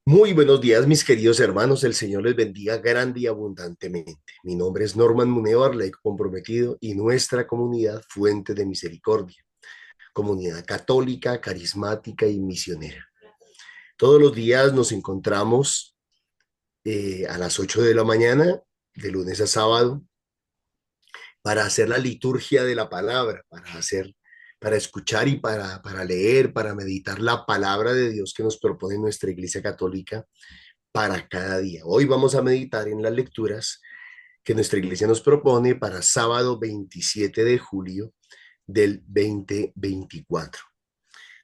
Muy buenos días, mis queridos hermanos. El Señor les bendiga grande y abundantemente. Mi nombre es Norman Munevar, laico comprometido, y nuestra comunidad, Fuente de Misericordia, comunidad católica, carismática y misionera. Todos los días nos encontramos a las 8 de la mañana, de lunes a sábado, para hacer la liturgia de la palabra, para escuchar y para leer, para meditar la palabra de Dios que nos propone nuestra Iglesia Católica para cada día. Hoy vamos a meditar en las lecturas que nuestra iglesia nos propone para sábado 27 de julio del 2024.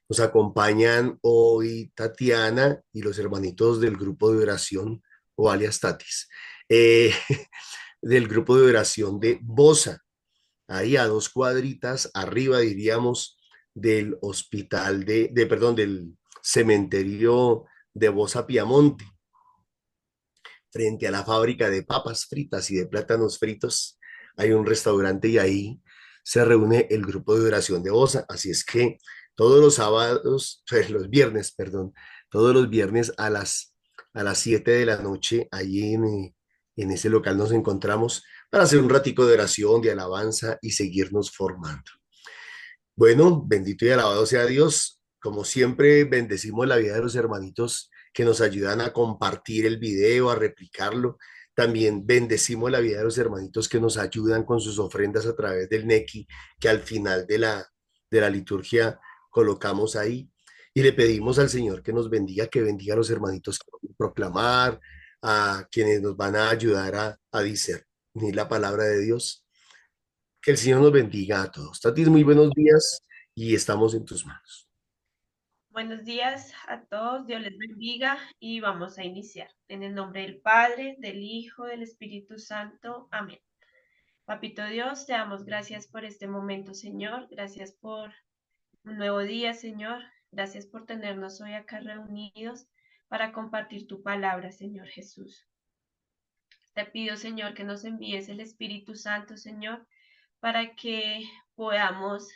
Nos acompañan hoy Tatiana y los hermanitos del grupo de oración o alias Tatis, eh, del grupo de oración de Bosa, ahí a 2 cuadritas arriba, diríamos, del hospital perdón, del cementerio de Bosa Piamonte, frente a la fábrica de papas fritas y de plátanos fritos. Hay un restaurante y ahí se reúne el grupo de oración de Osa. Así es que todos los sábados, los viernes, perdón, todos los viernes a las 7 de la noche, allí en ese local nos encontramos para hacer un ratico de oración, de alabanza y seguirnos formando. Bueno, bendito y alabado sea Dios. Como siempre, bendecimos la vida de los hermanitos que nos ayudan a compartir el video, a replicarlo. También bendecimos la vida de los hermanitos que nos ayudan con sus ofrendas a través del Nequi, que al final de la liturgia colocamos ahí. Y le pedimos al Señor que nos bendiga, que bendiga a los hermanitos que van a proclamar, a quienes nos van a ayudar a discernir la palabra de Dios. Que el Señor nos bendiga a todos. Tatis, muy buenos días y estamos en tus manos. Buenos días a todos, Dios les bendiga y vamos a iniciar. En el nombre del Padre, del Hijo, del Espíritu Santo. Amén. Papito Dios, te damos gracias por este momento, Señor. Gracias por un nuevo día, Señor. Gracias por tenernos hoy acá reunidos para compartir tu palabra, Señor Jesús. Te pido, Señor, que nos envíes el Espíritu Santo, Señor, para que podamos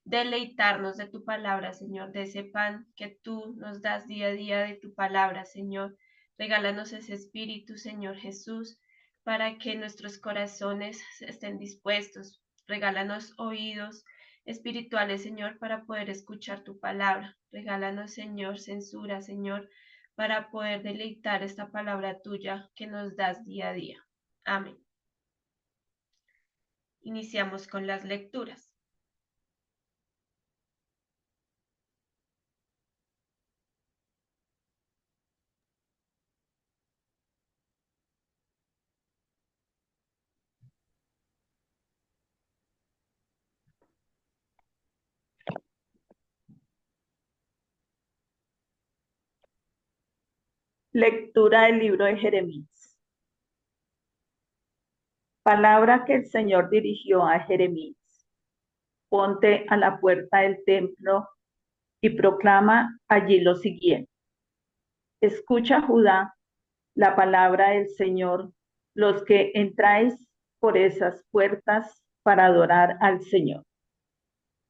deleitarnos de tu palabra, Señor, de ese pan que tú nos das día a día de tu palabra, Señor. Regálanos ese espíritu, Señor Jesús, para que nuestros corazones estén dispuestos. Regálanos oídos espirituales, Señor, para poder escuchar tu palabra. Regálanos, Señor, censura, Señor, para poder deleitar esta palabra tuya que nos das día a día. Amén. Iniciamos con las lecturas. Lectura del libro de Jeremías. Palabra que el Señor dirigió a Jeremías. Ponte a la puerta del templo y proclama allí lo siguiente. Escucha, Judá, la palabra del Señor, los que entráis por esas puertas para adorar al Señor.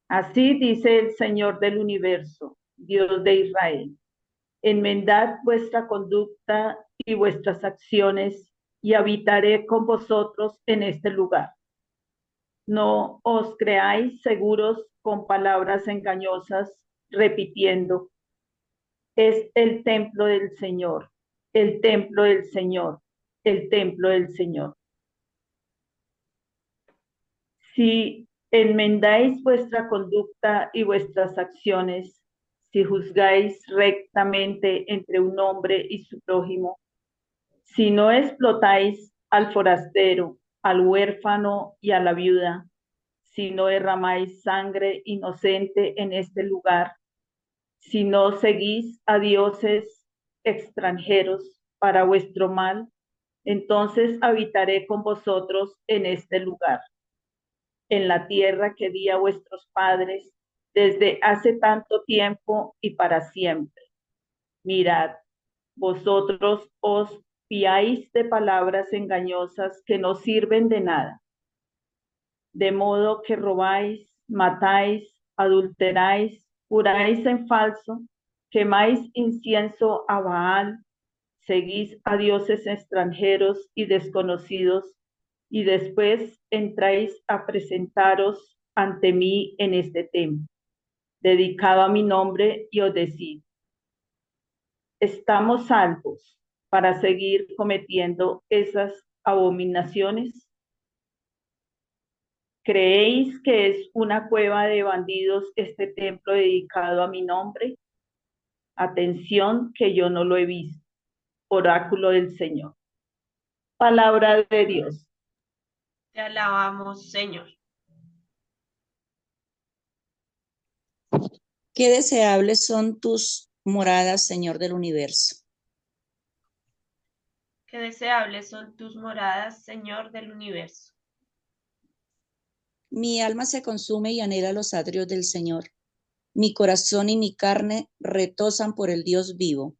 Así dice el Señor del universo, Dios de Israel. Enmendad vuestra conducta y vuestras acciones, y habitaré con vosotros en este lugar. No os creáis seguros con palabras engañosas, repitiendo, es el templo del Señor, el templo del Señor, el templo del Señor. Si enmendáis vuestra conducta y vuestras acciones, si juzgáis rectamente entre un hombre y su prójimo, si no explotáis al forastero, al huérfano y a la viuda, si no derramáis sangre inocente en este lugar, si no seguís a dioses extranjeros para vuestro mal, entonces habitaré con vosotros en este lugar, en la tierra que di a vuestros padres desde hace tanto tiempo y para siempre. Mirad, vosotros os fiáis de palabras engañosas que no sirven de nada, de modo que robáis, matáis, adulteráis, juráis en falso, quemáis incienso a Baal, seguís a dioses extranjeros y desconocidos, y después entráis a presentaros ante mí en este templo, dedicado a mi nombre, y os decís, ¿estamos salvos para seguir cometiendo esas abominaciones? ¿Creéis que es una cueva de bandidos este templo dedicado a mi nombre? Atención, que yo no lo he visto. Oráculo del Señor. Palabra de Dios. Te alabamos, Señor. Qué deseables son tus moradas, Señor del universo. Qué deseables son tus moradas, Señor del universo. Mi alma se consume y anhela los atrios del Señor. Mi corazón y mi carne retozan por el Dios vivo.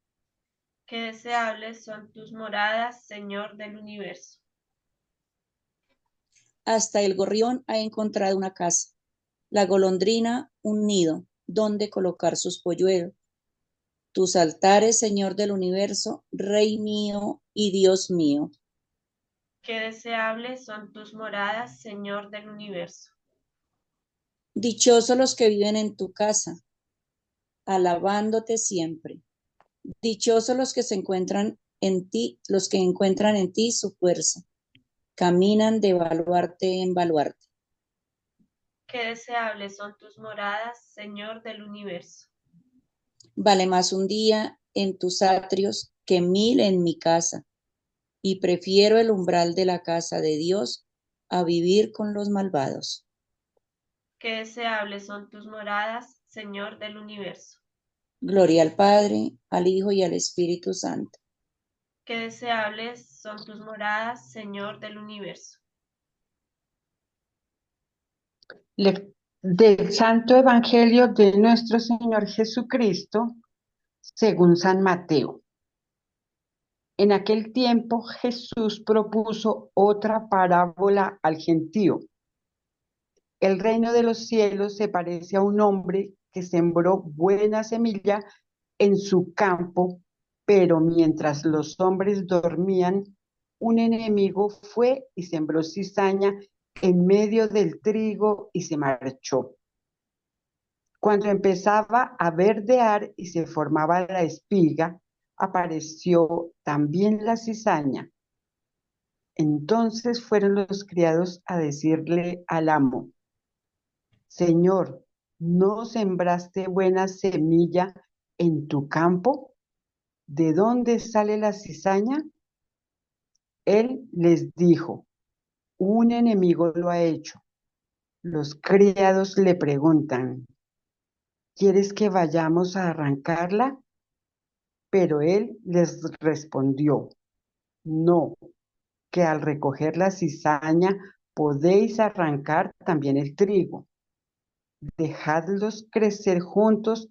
Qué deseables son tus moradas, Señor del universo. Hasta el gorrión ha encontrado una casa, la golondrina un nido donde colocar sus polluelos. Tus altares, Señor del universo, Rey mío y Dios mío. Qué deseables son tus moradas, Señor del universo. Dichosos los que viven en tu casa, alabándote siempre. Dichosos los que se encuentran en ti, los que encuentran en ti su fuerza, caminan de baluarte en baluarte. Qué deseables son tus moradas, Señor del universo. Vale más un día en tus atrios que 1000 en mi casa, y prefiero el umbral de la casa de Dios a vivir con los malvados. Qué deseables son tus moradas, Señor del universo. Gloria al Padre, al Hijo y al Espíritu Santo. Qué deseables son tus moradas, Señor del universo. Del Santo Evangelio de nuestro Señor Jesucristo, según San Mateo. En aquel tiempo Jesús propuso otra parábola al gentío. El reino de los cielos se parece a un hombre que sembró buena semilla en su campo, pero mientras los hombres dormían, un enemigo fue y sembró cizaña en medio del trigo y se marchó. Cuando empezaba a verdear y se formaba la espiga, apareció también la cizaña. Entonces fueron los criados a decirle al amo, Señor, ¿no sembraste buena semilla en tu campo? ¿De dónde sale la cizaña? Él les dijo, un enemigo lo ha hecho. Los criados le preguntan, ¿quieres que vayamos a arrancarla? Pero él les respondió, no, que al recoger la cizaña podéis arrancar también el trigo. Dejadlos crecer juntos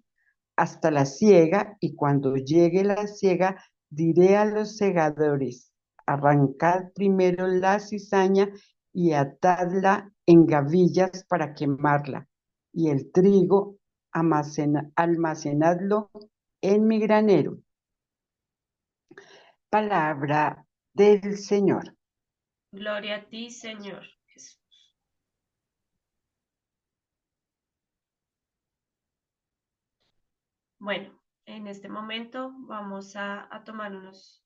hasta la siega, y cuando llegue la siega, diré a los segadores, arrancad primero la cizaña y atadla en gavillas para quemarla, y el trigo almacenadlo en mi granero. Palabra del Señor. Gloria a ti, Señor Jesús. Bueno, en este momento vamos a tomar unos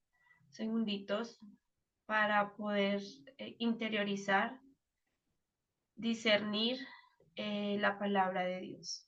segunditos para poder interiorizar, discernir la palabra de Dios.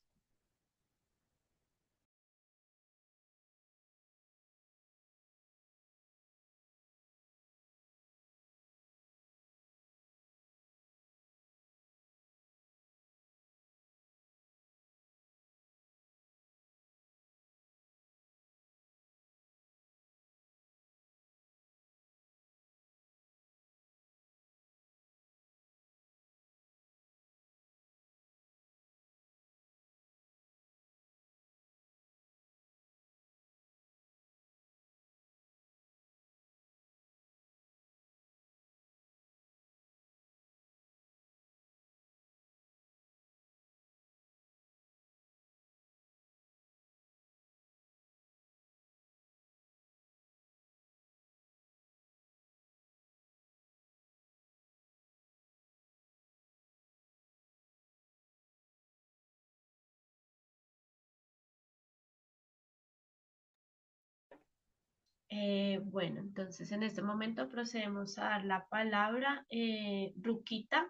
Bueno, entonces en este momento procedemos a dar la palabra. Ruquita.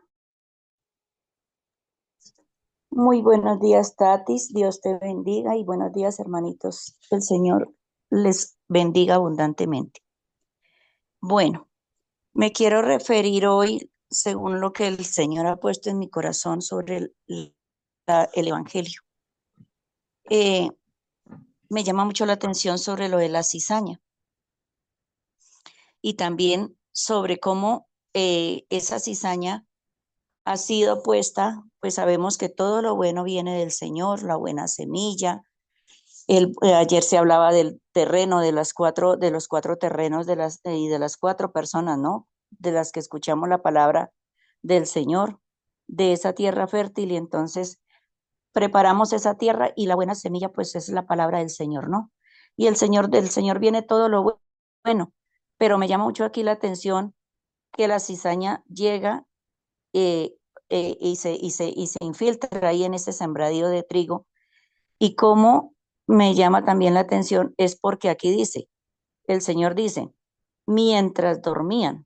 Muy buenos días, Tatis. Dios te bendiga y buenos días, hermanitos. El Señor les bendiga abundantemente. Bueno, me quiero referir hoy, según lo que el Señor ha puesto en mi corazón sobre el Evangelio. Me llama mucho la atención sobre lo de la cizaña y también sobre cómo esa cizaña ha sido puesta, pues sabemos que todo lo bueno viene del Señor, la buena semilla. Ayer se hablaba del terreno, de los cuatro terrenos y de las cuatro personas, ¿no? De las que escuchamos la palabra del Señor, de esa tierra fértil, y entonces preparamos esa tierra y la buena semilla, pues es la palabra del Señor, ¿no? Y del Señor viene todo lo bueno, pero me llama mucho aquí la atención que la cizaña llega eh, y se infiltra ahí en ese sembradío de trigo. Y cómo me llama también la atención es porque aquí dice, el Señor dice, mientras dormían.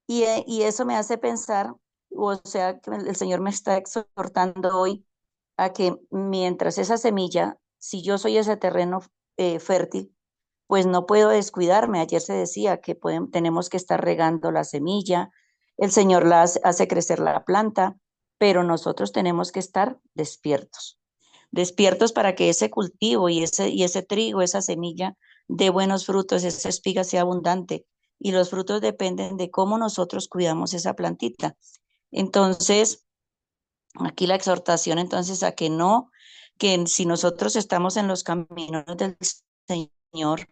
Y eso me hace pensar, o sea, que el Señor me está exhortando hoy a que mientras esa semilla, si yo soy ese terreno fértil, pues no puedo descuidarme. Ayer se decía que tenemos que estar regando la semilla, el Señor hace crecer la planta, pero nosotros tenemos que estar despiertos para que ese cultivo y ese trigo, esa semilla dé buenos frutos, esa espiga sea abundante. Y los frutos dependen de cómo nosotros cuidamos esa plantita. Entonces, aquí la exhortación entonces a que no, que si nosotros estamos en los caminos del Señor,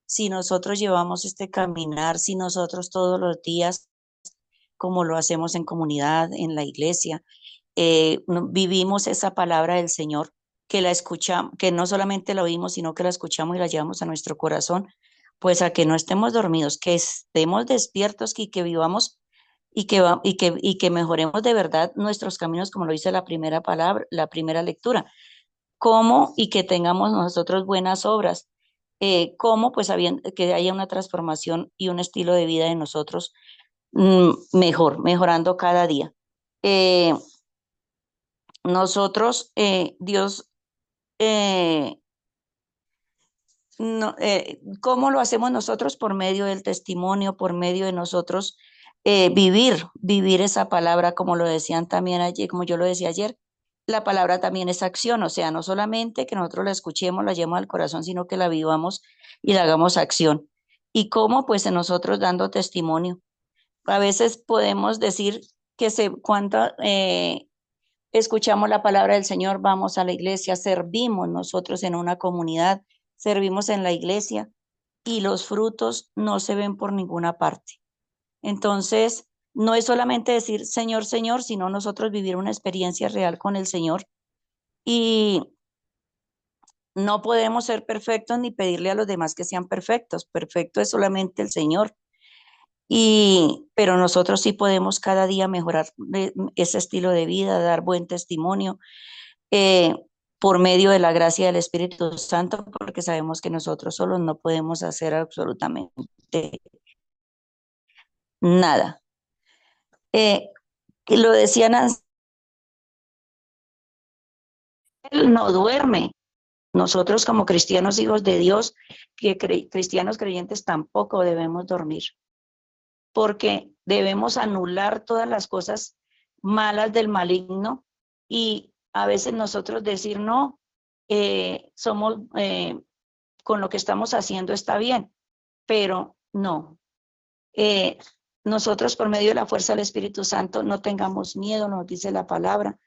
si nosotros llevamos este caminar, si nosotros todos los días, como lo hacemos en comunidad, en la iglesia, vivimos esa palabra del Señor, que la escuchamos, que no solamente la oímos, sino que la escuchamos y la llevamos a nuestro corazón, pues a que no estemos dormidos, que estemos despiertos y que vivamos y que mejoremos de verdad nuestros caminos, como lo dice la primera palabra, la primera lectura, cómo y que tengamos nosotros buenas obras, cómo pues que haya una transformación y un estilo de vida de nosotros mejorando cada día. Eh, nosotros, Dios, eh, no, ¿cómo lo hacemos nosotros? Por medio del testimonio, por medio de nosotros vivir esa palabra, como lo decían también ayer, como yo lo decía ayer, la palabra también es acción, o sea, no solamente que nosotros la escuchemos, la llevemos al corazón, sino que la vivamos y la hagamos acción. ¿Y cómo? Pues en nosotros dando testimonio. A veces podemos decir que cuánta escuchamos la palabra del Señor, vamos a la iglesia, servimos nosotros en una comunidad, servimos en la iglesia y los frutos no se ven por ninguna parte. Entonces, no es solamente decir Señor, Señor, sino nosotros vivir una experiencia real con el Señor y no podemos ser perfectos ni pedirle a los demás que sean perfectos. Perfecto es solamente el Señor. Pero nosotros sí podemos cada día mejorar ese estilo de vida, dar buen testimonio eh, por medio de la gracia del Espíritu Santo, porque sabemos que nosotros solos no podemos hacer absolutamente nada. Lo decían, él no duerme. Nosotros como cristianos hijos de Dios, cristianos creyentes tampoco debemos dormir, porque debemos anular todas las cosas malas del maligno y a veces nosotros decir no, somos con lo que estamos haciendo está bien, pero no. Eh, nosotros por medio de la fuerza del Espíritu Santo no tengamos miedo, nos dice la palabra,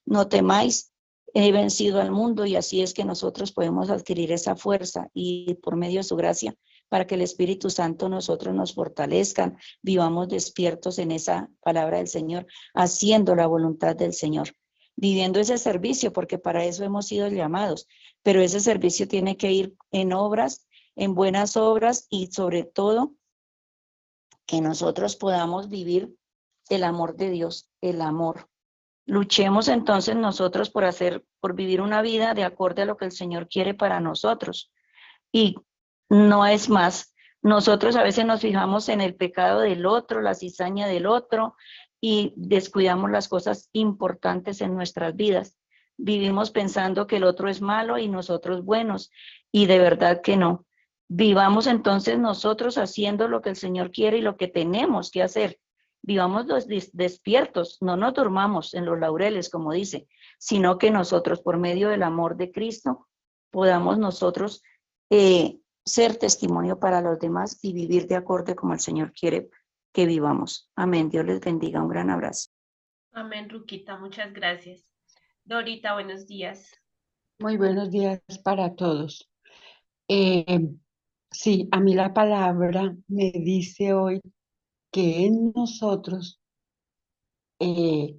no temáis, he vencido al mundo y así es que nosotros podemos adquirir esa fuerza y por medio de su gracia para que el Espíritu Santo nosotros nos fortalezcan, vivamos despiertos en esa palabra del Señor, haciendo la voluntad del Señor, viviendo ese servicio, porque para eso hemos sido llamados, pero ese servicio tiene que ir en obras, en buenas obras y sobre todo que nosotros podamos vivir el amor de Dios, el amor. Luchemos entonces nosotros por vivir una vida de acuerdo a lo que el Señor quiere para nosotros. Y no es más. Nosotros a veces nos fijamos en el pecado del otro, la cizaña del otro, y descuidamos las cosas importantes en nuestras vidas. Vivimos pensando que el otro es malo y nosotros buenos, y de verdad que no. Vivamos entonces nosotros haciendo lo que el Señor quiere y lo que tenemos que hacer. Vivamos los despiertos, no nos durmamos en los laureles, como dice, sino que nosotros, por medio del amor de Cristo, podamos nosotros ser testimonio para los demás y vivir de acuerdo como el Señor quiere que vivamos. Amén. Dios les bendiga. Un gran abrazo. Amén, Ruquita, muchas gracias. Dorita, buenos días. Muy buenos días para todos. Sí, a mí la palabra me dice hoy que en nosotros,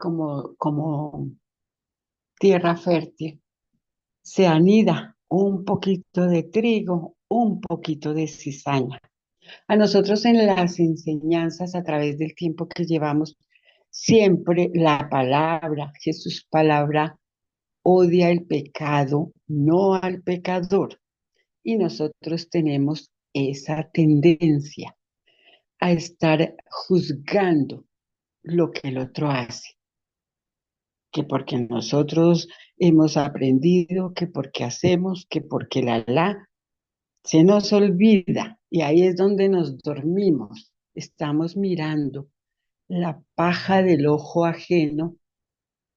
como tierra fértil, se anida un poquito de trigo, un poquito de cizaña. A nosotros en las enseñanzas a través del tiempo que llevamos, siempre la palabra, Jesús palabra, odia el pecado, no al pecador. Y nosotros tenemos esa tendencia a estar juzgando lo que el otro hace, que porque nosotros hemos aprendido, que porque hacemos, que porque se nos olvida y ahí es donde nos dormimos. Estamos mirando la paja del ojo ajeno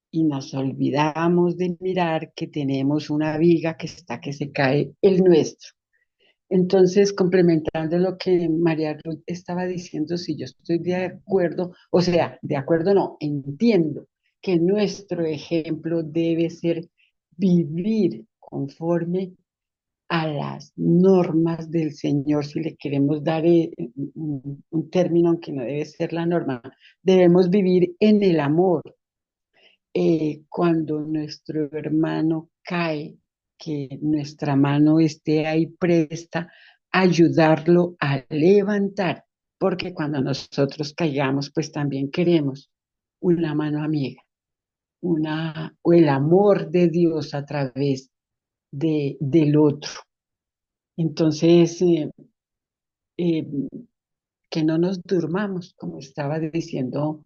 y nos olvidamos de mirar que tenemos una viga que está que se cae el nuestro. Entonces, complementando lo que María Ruth estaba diciendo, si yo estoy de acuerdo, o sea, de acuerdo no, entiendo que nuestro ejemplo debe ser vivir conforme a las normas del Señor, si le queremos dar un término, aunque no debe ser la norma, debemos vivir en el amor. Cuando nuestro hermano cae, que nuestra mano esté ahí presta, ayudarlo a levantar, porque cuando nosotros caigamos, pues también queremos una mano amiga, o el amor de Dios a través del otro. Entonces, eh, que no nos durmamos, como estaba diciendo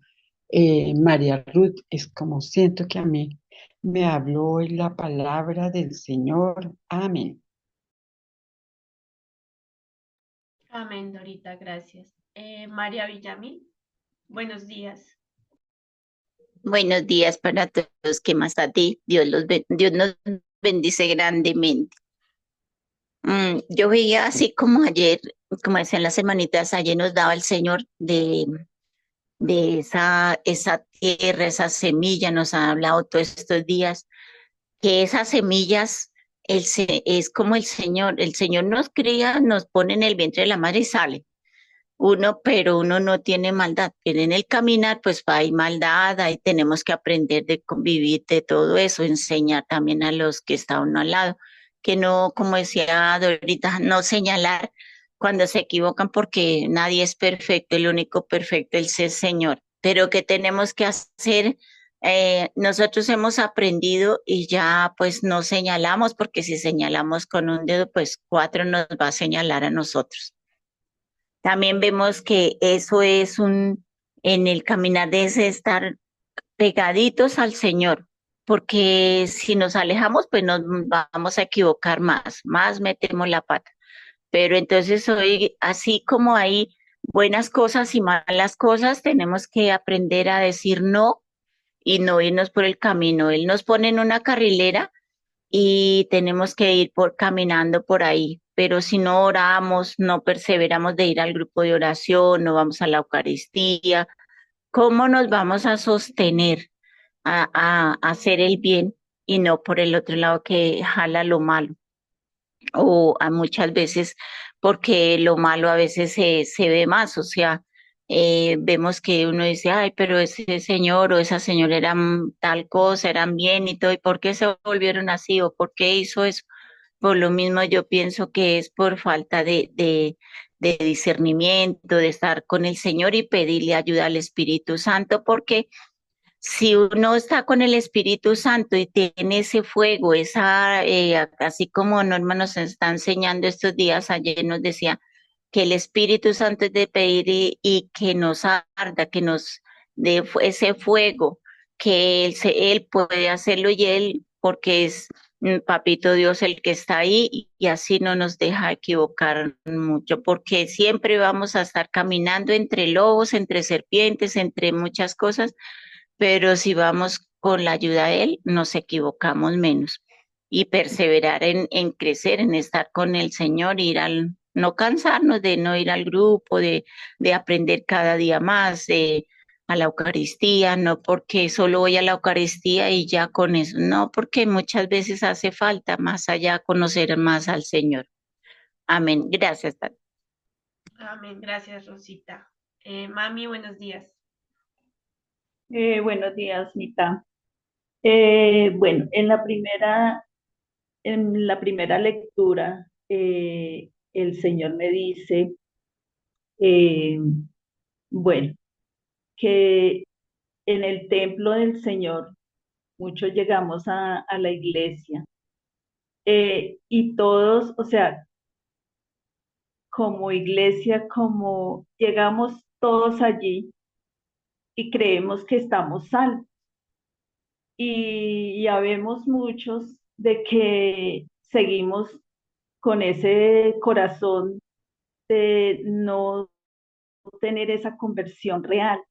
María Ruth, es como siento que a mí me habló hoy la palabra del Señor. Amén. Amén, Dorita, gracias. María Villamil, buenos días. Buenos días para todos. ¿Qué más a ti? Dios nos bendice grandemente. Yo veía así como ayer, como decían las semanitas, ayer nos daba el Señor de esa tierra, esa semilla, nos ha hablado todos estos días, que esas semillas es como el Señor nos cría, nos pone en el vientre de la madre y sale. Pero uno no tiene maldad, pero en el caminar pues hay maldad, ahí tenemos que aprender de convivir de todo eso, enseñar también a los que están a uno al lado, que no, como decía Dorita, no señalar cuando se equivocan porque nadie es perfecto, el único perfecto es el Señor, pero que tenemos que hacer, nosotros hemos aprendido y ya pues no señalamos, porque si señalamos con un dedo, pues cuatro nos va a señalar a nosotros. También vemos que eso es en el caminar de ese estar pegaditos al Señor, porque si nos alejamos, pues nos vamos a equivocar más metemos la pata. Pero entonces hoy, así como hay buenas cosas y malas cosas, tenemos que aprender a decir no y no irnos por el camino. Él nos pone en una carrilera y tenemos que ir caminando por ahí. Pero si no oramos, no perseveramos de ir al grupo de oración, no vamos a la Eucaristía, ¿cómo nos vamos a sostener a hacer el bien y no por el otro lado que jala lo malo? O a muchas veces, porque lo malo a veces se ve más, o sea, vemos que uno dice, ay, pero ese señor o esa señora eran tal cosa, eran bien y todo, ¿y por qué se volvieron así o por qué hizo eso? Por lo mismo yo pienso que es por falta de discernimiento, de estar con el Señor y pedirle ayuda al Espíritu Santo, porque si uno está con el Espíritu Santo y tiene ese fuego, así como Norma nos está enseñando estos días, ayer nos decía que el Espíritu Santo es de pedir y que nos arda, que nos dé ese fuego, que él puede hacerlo y él, porque es Papito Dios el que está ahí y así no nos deja equivocar mucho, porque siempre vamos a estar caminando entre lobos, entre serpientes, entre muchas cosas, pero si vamos con la ayuda de Él, nos equivocamos menos. Y perseverar en crecer, en estar con el Señor, no cansarnos de no ir al grupo, de aprender cada día más, a la Eucaristía, no porque solo voy a la Eucaristía y ya con eso, no, porque muchas veces hace falta más allá conocer más al Señor. Amén. Gracias, Tati. Amén. Gracias, Rosita. Mami, buenos días. Buenos días, Mita. Bueno, en la primera lectura, el Señor me dice, eh, bueno, que en el templo del Señor muchos llegamos a la iglesia y todos, o sea, como iglesia, como llegamos todos allí y creemos que estamos salvos. Y ya vemos muchos de que seguimos con ese corazón de no tener esa conversión real.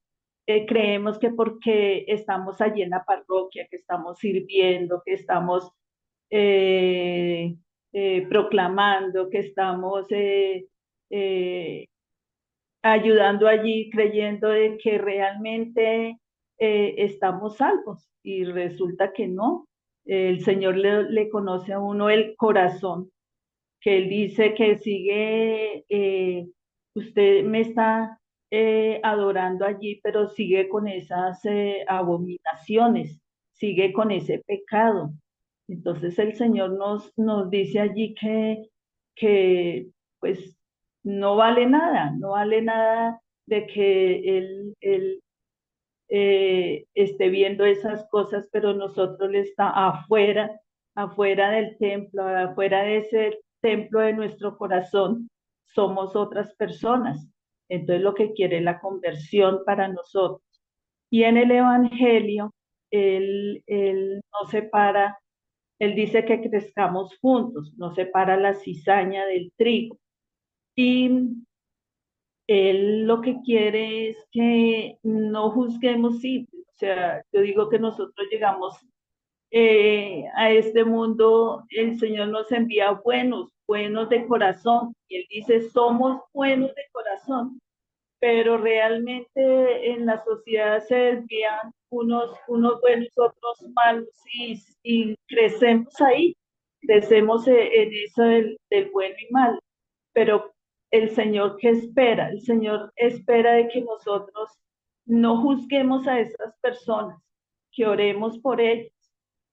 Creemos que porque estamos allí en la parroquia, que estamos sirviendo, que estamos eh, proclamando, que estamos ayudando allí, creyendo de que realmente estamos salvos y resulta que no. El Señor le conoce a uno el corazón, que Él dice que sigue, usted me está adorando allí, pero sigue con esas abominaciones, sigue con ese pecado. Entonces el Señor nos dice allí que pues no vale nada, no vale nada de que Él esté viendo esas cosas, pero nosotros le está afuera del templo, afuera de ese templo de nuestro corazón, somos otras personas. Entonces lo que quiere es la conversión para nosotros. Y en el Evangelio, Él no separa, Él dice que crezcamos juntos, no separa la cizaña del trigo. Y Él lo que quiere es que no juzguemos, sí, o sea, yo digo que nosotros llegamos a este mundo, el Señor nos envía buenos de corazón, y Él dice, somos buenos de corazón, pero realmente en la sociedad se desvían unos buenos, otros malos, y crecemos en eso del bueno y malo, pero el Señor, ¿qué espera? El Señor espera de que nosotros no juzguemos a esas personas, que oremos por ellas,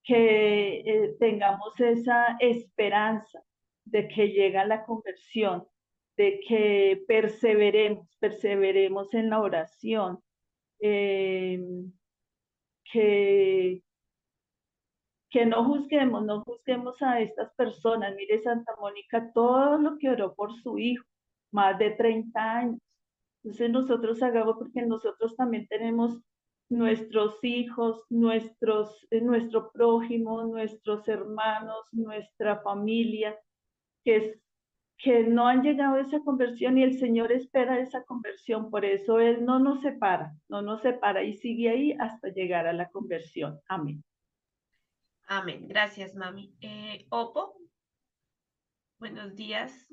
que tengamos esa esperanza de que llega la conversión, de que perseveremos en la oración, eh, que, que no juzguemos a estas personas. Mire, Santa Mónica, todo lo que oró por su hijo, más de 30 años. Entonces nosotros hagamos, porque nosotros también tenemos nuestros hijos, nuestro prójimo, nuestros hermanos, nuestra familia, que no han llegado a esa conversión y el Señor espera esa conversión. Por eso Él no nos separa y sigue ahí hasta llegar a la conversión. Amén. Amén. Gracias, mami. Opo, buenos días.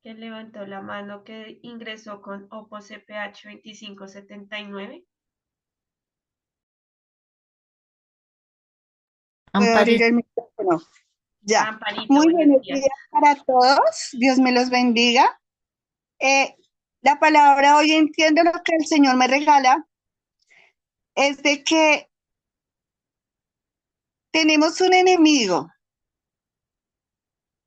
¿Quién levantó la mano que ingresó con Opo CPH 2579? Puedo abrir Amparito. el micrófono. Ya. Amparito, Muy buenos buenos días. días para todos. Dios me los bendiga. La palabra hoy entiendo lo que el Señor me regala es de que tenemos un enemigo.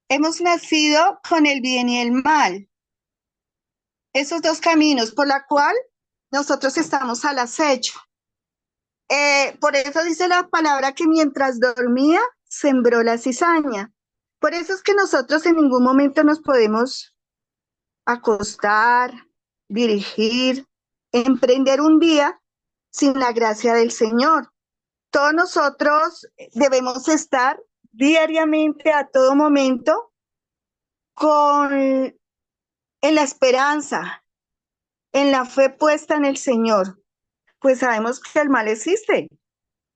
Hemos nacido con el bien y el mal. esos dos caminos por la cual nosotros estamos al acecho. Por eso dice la palabra que mientras dormía, sembró la cizaña. Por eso es que nosotros en ningún momento nos podemos acostar, dirigir, emprender un día sin la gracia del Señor. Todos nosotros debemos estar diariamente, a todo momento, en la esperanza, en la fe puesta en el Señor, pues sabemos que el mal existe.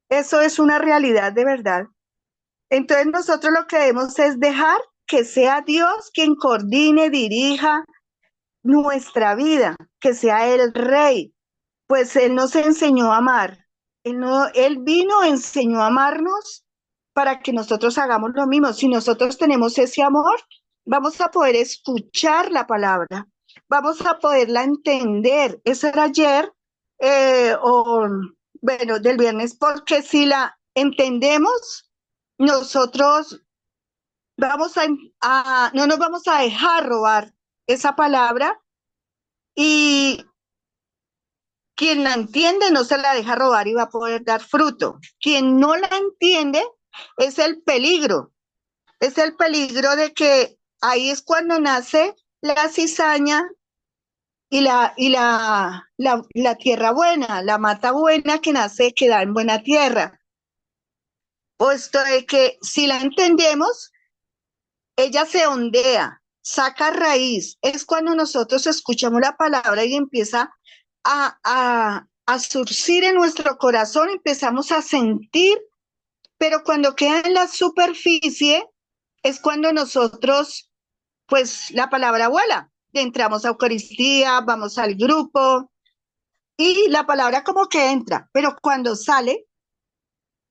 Eso es una realidad de verdad. Entonces nosotros lo que debemos es dejar que sea Dios quien coordine, dirija nuestra vida, que sea el Rey, pues Él nos enseñó a amar. Él vino, enseñó a amarnos para que nosotros hagamos lo mismo. Si nosotros tenemos ese amor, vamos a poder escuchar la palabra, vamos a poderla entender. Eso era ayer, bueno, del viernes, porque si la entendemos, nosotros no nos vamos a dejar robar esa palabra, y quien la entiende no se la deja robar y va a poder dar fruto. Quien no la entiende es el peligro de que ahí es cuando nace la cizaña y la tierra buena, la mata buena que nace, que da en buena tierra. Puesto de que si la entendemos, ella se ondea, saca raíz. Es cuando nosotros escuchamos la palabra y empieza a surcir en nuestro corazón, empezamos a sentir, pero cuando queda en la superficie es cuando nosotros, pues la palabra vuela. Entramos a Eucaristía, vamos al grupo y la palabra como que entra, pero cuando sale,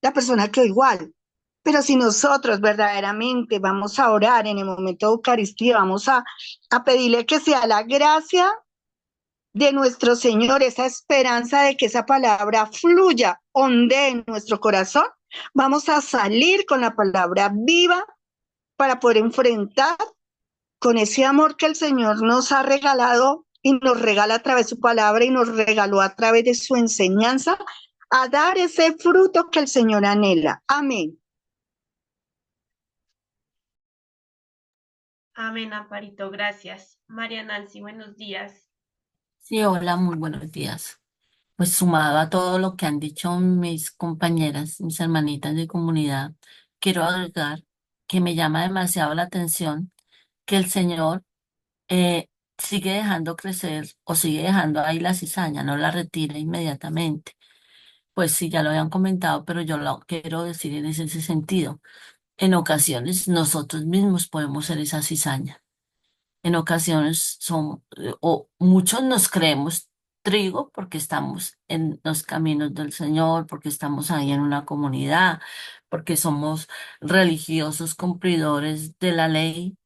la persona quedó igual. Pero si nosotros verdaderamente vamos a orar en el momento de Eucaristía, vamos a pedirle que sea la gracia de nuestro Señor, esa esperanza de que esa palabra fluya, ondee en nuestro corazón, vamos a salir con la palabra viva para poder enfrentar con ese amor que el Señor nos ha regalado y nos regala a través de su palabra y nos regaló a través de su enseñanza, a dar ese fruto que el Señor anhela. Amén. Amén, Amparito, gracias. María Nancy, buenos días. Sí, hola, muy buenos días. Pues sumado a todo lo que han dicho mis compañeras, mis hermanitas de comunidad, quiero agregar que me llama demasiado la atención que el Señor sigue dejando crecer o sigue dejando ahí la cizaña, no la retira inmediatamente. Pues sí, ya lo habían comentado, pero yo lo quiero decir en ese sentido. En ocasiones nosotros mismos podemos ser esa cizaña. En ocasiones o muchos nos creemos trigo porque estamos en los caminos del Señor, porque estamos ahí en una comunidad, porque somos religiosos cumplidores de la ley,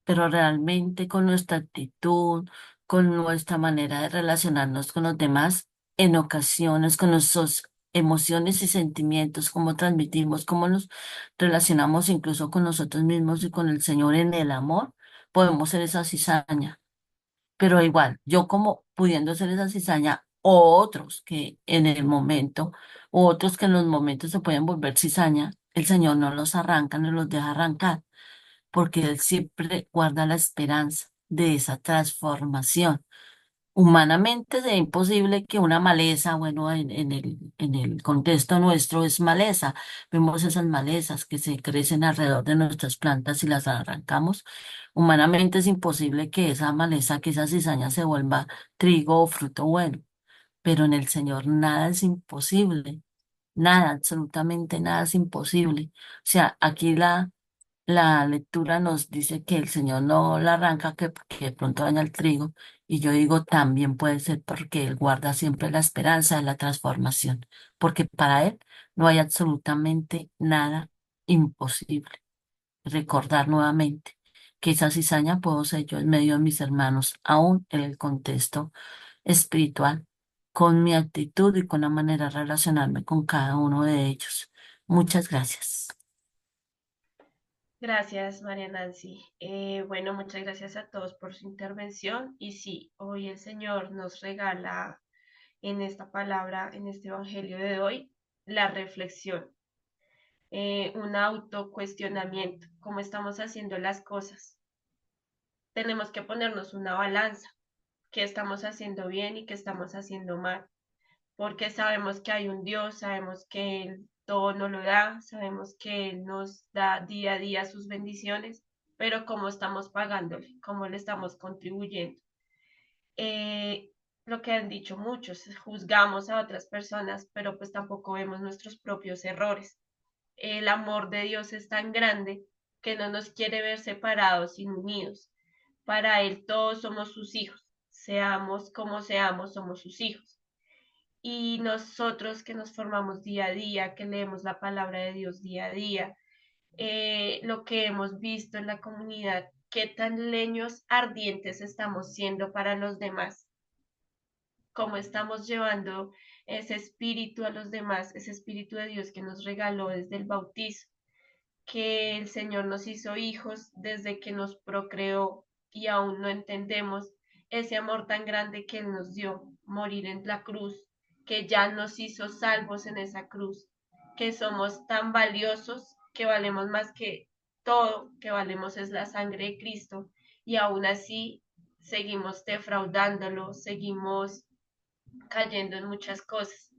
pero realmente con nuestra actitud, con nuestra manera de relacionarnos con los demás, en ocasiones con nuestras emociones y sentimientos, cómo transmitimos, cómo nos relacionamos incluso con nosotros mismos y con el Señor en el amor, podemos ser esa cizaña. Pero igual, yo como pudiendo ser esa cizaña, o otros que en el momento, o otros que en los momentos se pueden volver cizaña, el Señor no los arranca, no los deja arrancar porque Él siempre guarda la esperanza de esa transformación. Humanamente es imposible que una maleza, bueno, en el contexto nuestro es maleza. Vemos esas malezas que se crecen alrededor de nuestras plantas y las arrancamos. Humanamente es imposible que esa maleza, que esa cizaña se vuelva trigo o fruto bueno. Pero en el Señor nada es imposible. Nada, absolutamente nada es imposible. O sea, aquí la lectura nos dice que el Señor no la arranca que porque de pronto daña el trigo, y yo digo también puede ser porque Él guarda siempre la esperanza de la transformación, porque para Él no hay absolutamente nada imposible. Recordar nuevamente que esa cizaña puedo ser yo en medio de mis hermanos, aún en el contexto espiritual, con mi actitud y con la manera de relacionarme con cada uno de ellos. Muchas gracias. Gracias, María Nancy. Bueno, muchas gracias a todos por su intervención. Y sí, hoy el Señor nos regala en esta palabra, en este evangelio de hoy, la reflexión, un autocuestionamiento, cómo estamos haciendo las cosas. Tenemos que ponernos una balanza, qué estamos haciendo bien y qué estamos haciendo mal, porque sabemos que hay un Dios, sabemos que Él todo nos lo da, sabemos que Él nos da día a día sus bendiciones, pero cómo estamos pagándole, cómo le estamos contribuyendo. Eh, lo que han dicho muchos, juzgamos a otras personas, pero pues tampoco vemos nuestros propios errores. El amor de Dios es tan grande que no nos quiere ver separados, sino unidos. Para Él todos somos sus hijos, seamos como seamos, somos sus hijos. Y nosotros que nos formamos día a día, que leemos la palabra de Dios día a día, lo que hemos visto en la comunidad, qué tan leños ardientes estamos siendo para los demás, cómo estamos llevando ese espíritu a los demás, ese espíritu de Dios que nos regaló desde el bautizo, que el Señor nos hizo hijos desde que nos procreó y aún no entendemos ese amor tan grande que Él nos dio, morir en la cruz, que ya nos hizo salvos en esa cruz, que somos tan valiosos, que valemos más que todo, que valemos es la sangre de Cristo y aún así seguimos defraudándolo, seguimos cayendo en muchas cosas.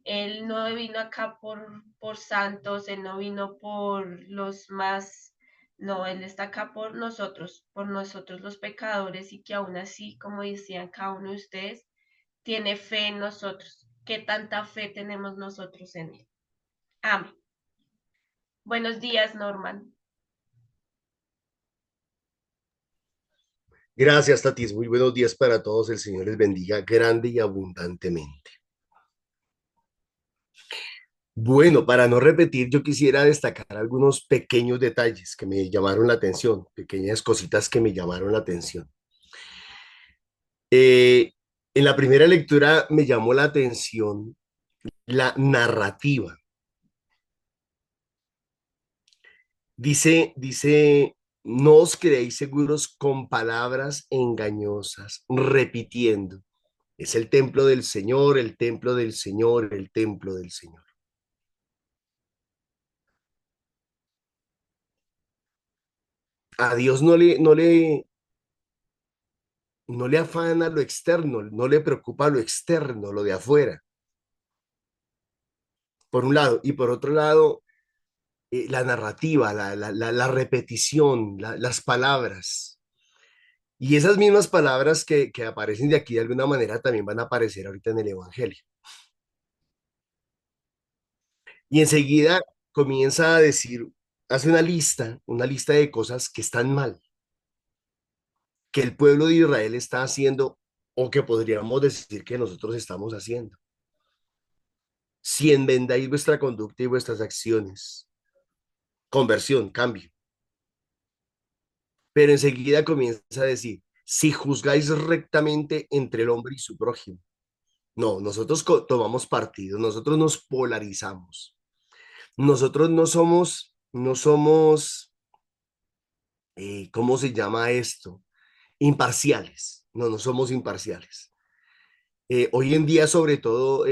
Él no vino acá por santos, Él no vino por los más, no, Él está acá por nosotros los pecadores y que aún así, como decían cada uno de ustedes, tiene fe en nosotros. ¿Qué tanta fe tenemos nosotros en Él? Amén. Buenos días, Norman. Gracias, Tatis. Muy buenos días para todos. El Señor les bendiga grande y abundantemente. Bueno, para no repetir, yo quisiera destacar algunos pequeños detalles que me llamaron la atención, pequeñas cositas que me llamaron la atención. Eh, en la primera lectura me llamó la atención la narrativa. Dice, no os creéis seguros con palabras engañosas, repitiendo. Es el templo del Señor, el templo del Señor, el templo del Señor. A Dios no le afana lo externo, no le preocupa lo externo, lo de afuera, por un lado. Y por otro lado, la narrativa, la repetición, las palabras. Y esas mismas palabras que aparecen de aquí de alguna manera también van a aparecer ahorita en el Evangelio. Y enseguida comienza a decir, hace una lista de cosas que están mal, que el pueblo de Israel está haciendo o que podríamos decir que nosotros estamos haciendo. Si enmendáis vuestra conducta y vuestras acciones, conversión, cambio. Pero enseguida comienza a decir, si juzgáis rectamente entre el hombre y su prójimo. No, nosotros tomamos partido, nosotros nos polarizamos. Nosotros no somos, ¿cómo se llama esto? Imparciales. No, no somos imparciales. Hoy en día, sobre todo,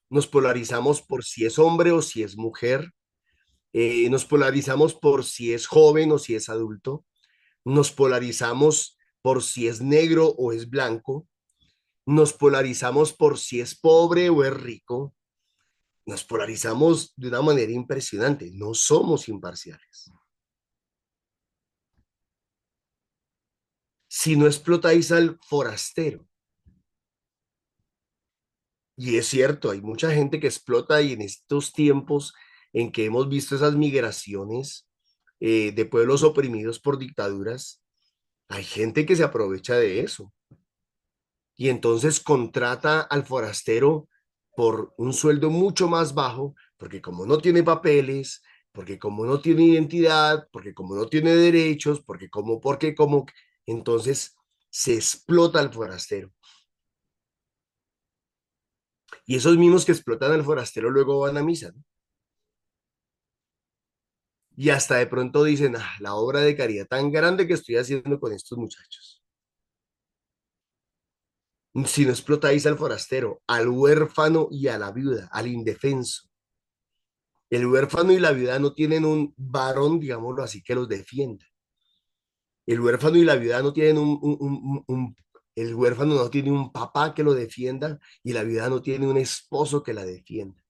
nos polarizamos por si es hombre o si es mujer. Nos polarizamos por si es joven o si es adulto. Nos polarizamos por si es negro o es blanco. Nos polarizamos por si es pobre o es rico. Nos polarizamos de una manera impresionante. No somos imparciales. Si no explotáis al forastero. Y es cierto, hay mucha gente que explota y en estos tiempos en que hemos visto esas migraciones de pueblos oprimidos por dictaduras, hay gente que se aprovecha de eso y entonces contrata al forastero por un sueldo mucho más bajo, porque como no tiene papeles, porque como no tiene identidad, porque como no tiene derechos, porque como, entonces se explota al forastero. Y esos mismos que explotan al forastero luego van a misa, ¿no? Y hasta de pronto dicen, ah, la obra de caridad tan grande que estoy haciendo con estos muchachos. Si no explotáis al forastero, al huérfano y a la viuda, al indefenso. El huérfano y la viuda no tienen un varón, digámoslo así, que los defienda. El huérfano y la viuda no tienen el huérfano no tiene un papá que lo defienda y la viuda no tiene un esposo que la defienda.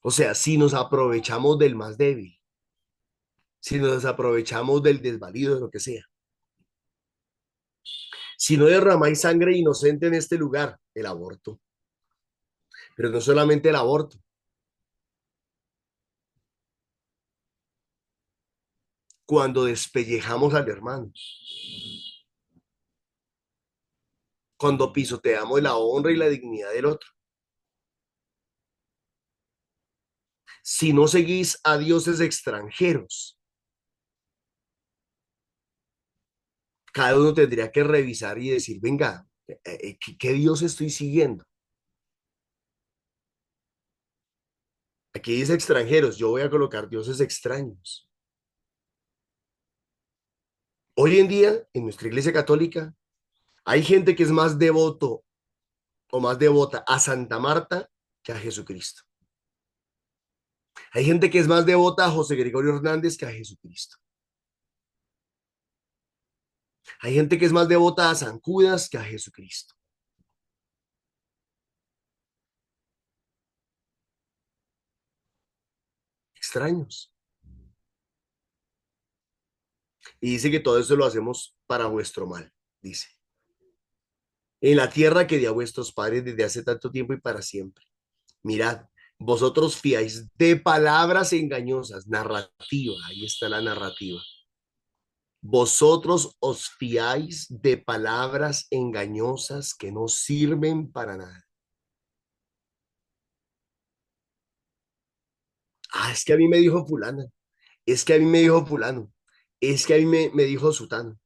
O sea, si nos aprovechamos del más débil, si nos aprovechamos del desvalido, de lo que sea. Si no derramáis sangre inocente en este lugar, el aborto. Pero no solamente el aborto. Cuando despellejamos al hermano, cuando pisoteamos la honra y la dignidad del otro. Si no seguís a dioses extranjeros, cada uno tendría que revisar y decir, venga, ¿qué Dios estoy siguiendo? Aquí dice extranjeros, yo voy a colocar dioses extraños. Hoy en día, en nuestra iglesia católica, hay gente que es más devoto o más devota a Santa Marta que a Jesucristo. Hay gente que es más devota a José Gregorio Hernández que a Jesucristo. Hay gente que es más devota a San Judas que a Jesucristo. Extraños. Y dice que todo eso lo hacemos para vuestro mal, dice. En la tierra que dio a vuestros padres desde hace tanto tiempo y para siempre. Mirad, vosotros fiáis de palabras engañosas, narrativa, ahí está la narrativa. Vosotros os fiáis de palabras engañosas que no sirven para nada. Ah, es que a mí me dijo fulana, es que a mí me dijo fulano, es que a mí me dijo sutano.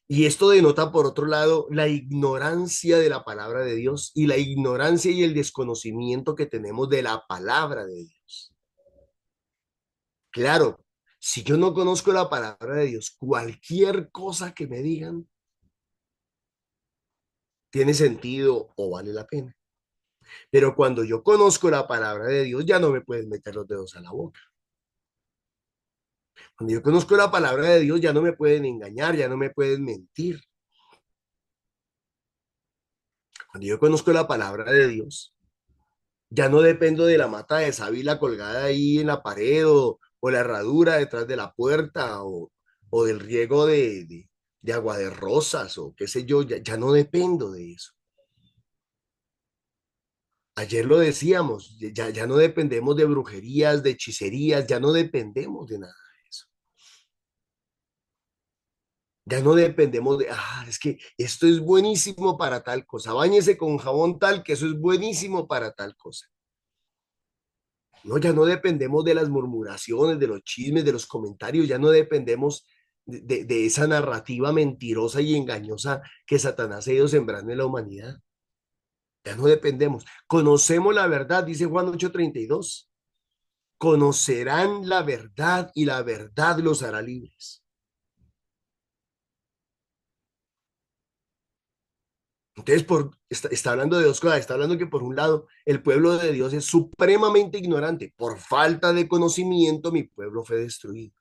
Y esto denota, por otro lado, la ignorancia de la palabra de Dios y la ignorancia y el desconocimiento que tenemos de la palabra de Dios. Claro, si yo no conozco la palabra de Dios, cualquier cosa que me digan tiene sentido o vale la pena. Pero cuando yo conozco la palabra de Dios, ya no me pueden meter los dedos a la boca. Cuando yo conozco la palabra de Dios, ya no me pueden engañar, ya no me pueden mentir. Cuando yo conozco la palabra de Dios, ya no dependo de la mata de sábila colgada ahí en la pared o la herradura detrás de la puerta o del riego de agua de rosas o qué sé yo, ya no dependo de eso. Ayer lo decíamos, ya no dependemos de brujerías, de hechicerías, ya no dependemos de nada de eso. Ya no dependemos de, es que esto es buenísimo para tal cosa, báñese con jabón tal, que eso es buenísimo para tal cosa. No, ya no dependemos de las murmuraciones, de los chismes, de los comentarios, ya no dependemos de esa narrativa mentirosa y engañosa que Satanás ha ido sembrando en la humanidad. Ya no dependemos. Conocemos la verdad, dice Juan 8:32. Conocerán la verdad y la verdad los hará libres. Entonces, está hablando de dos cosas. Está hablando que por un lado, el pueblo de Dios es supremamente ignorante. Por falta de conocimiento, mi pueblo fue destruido.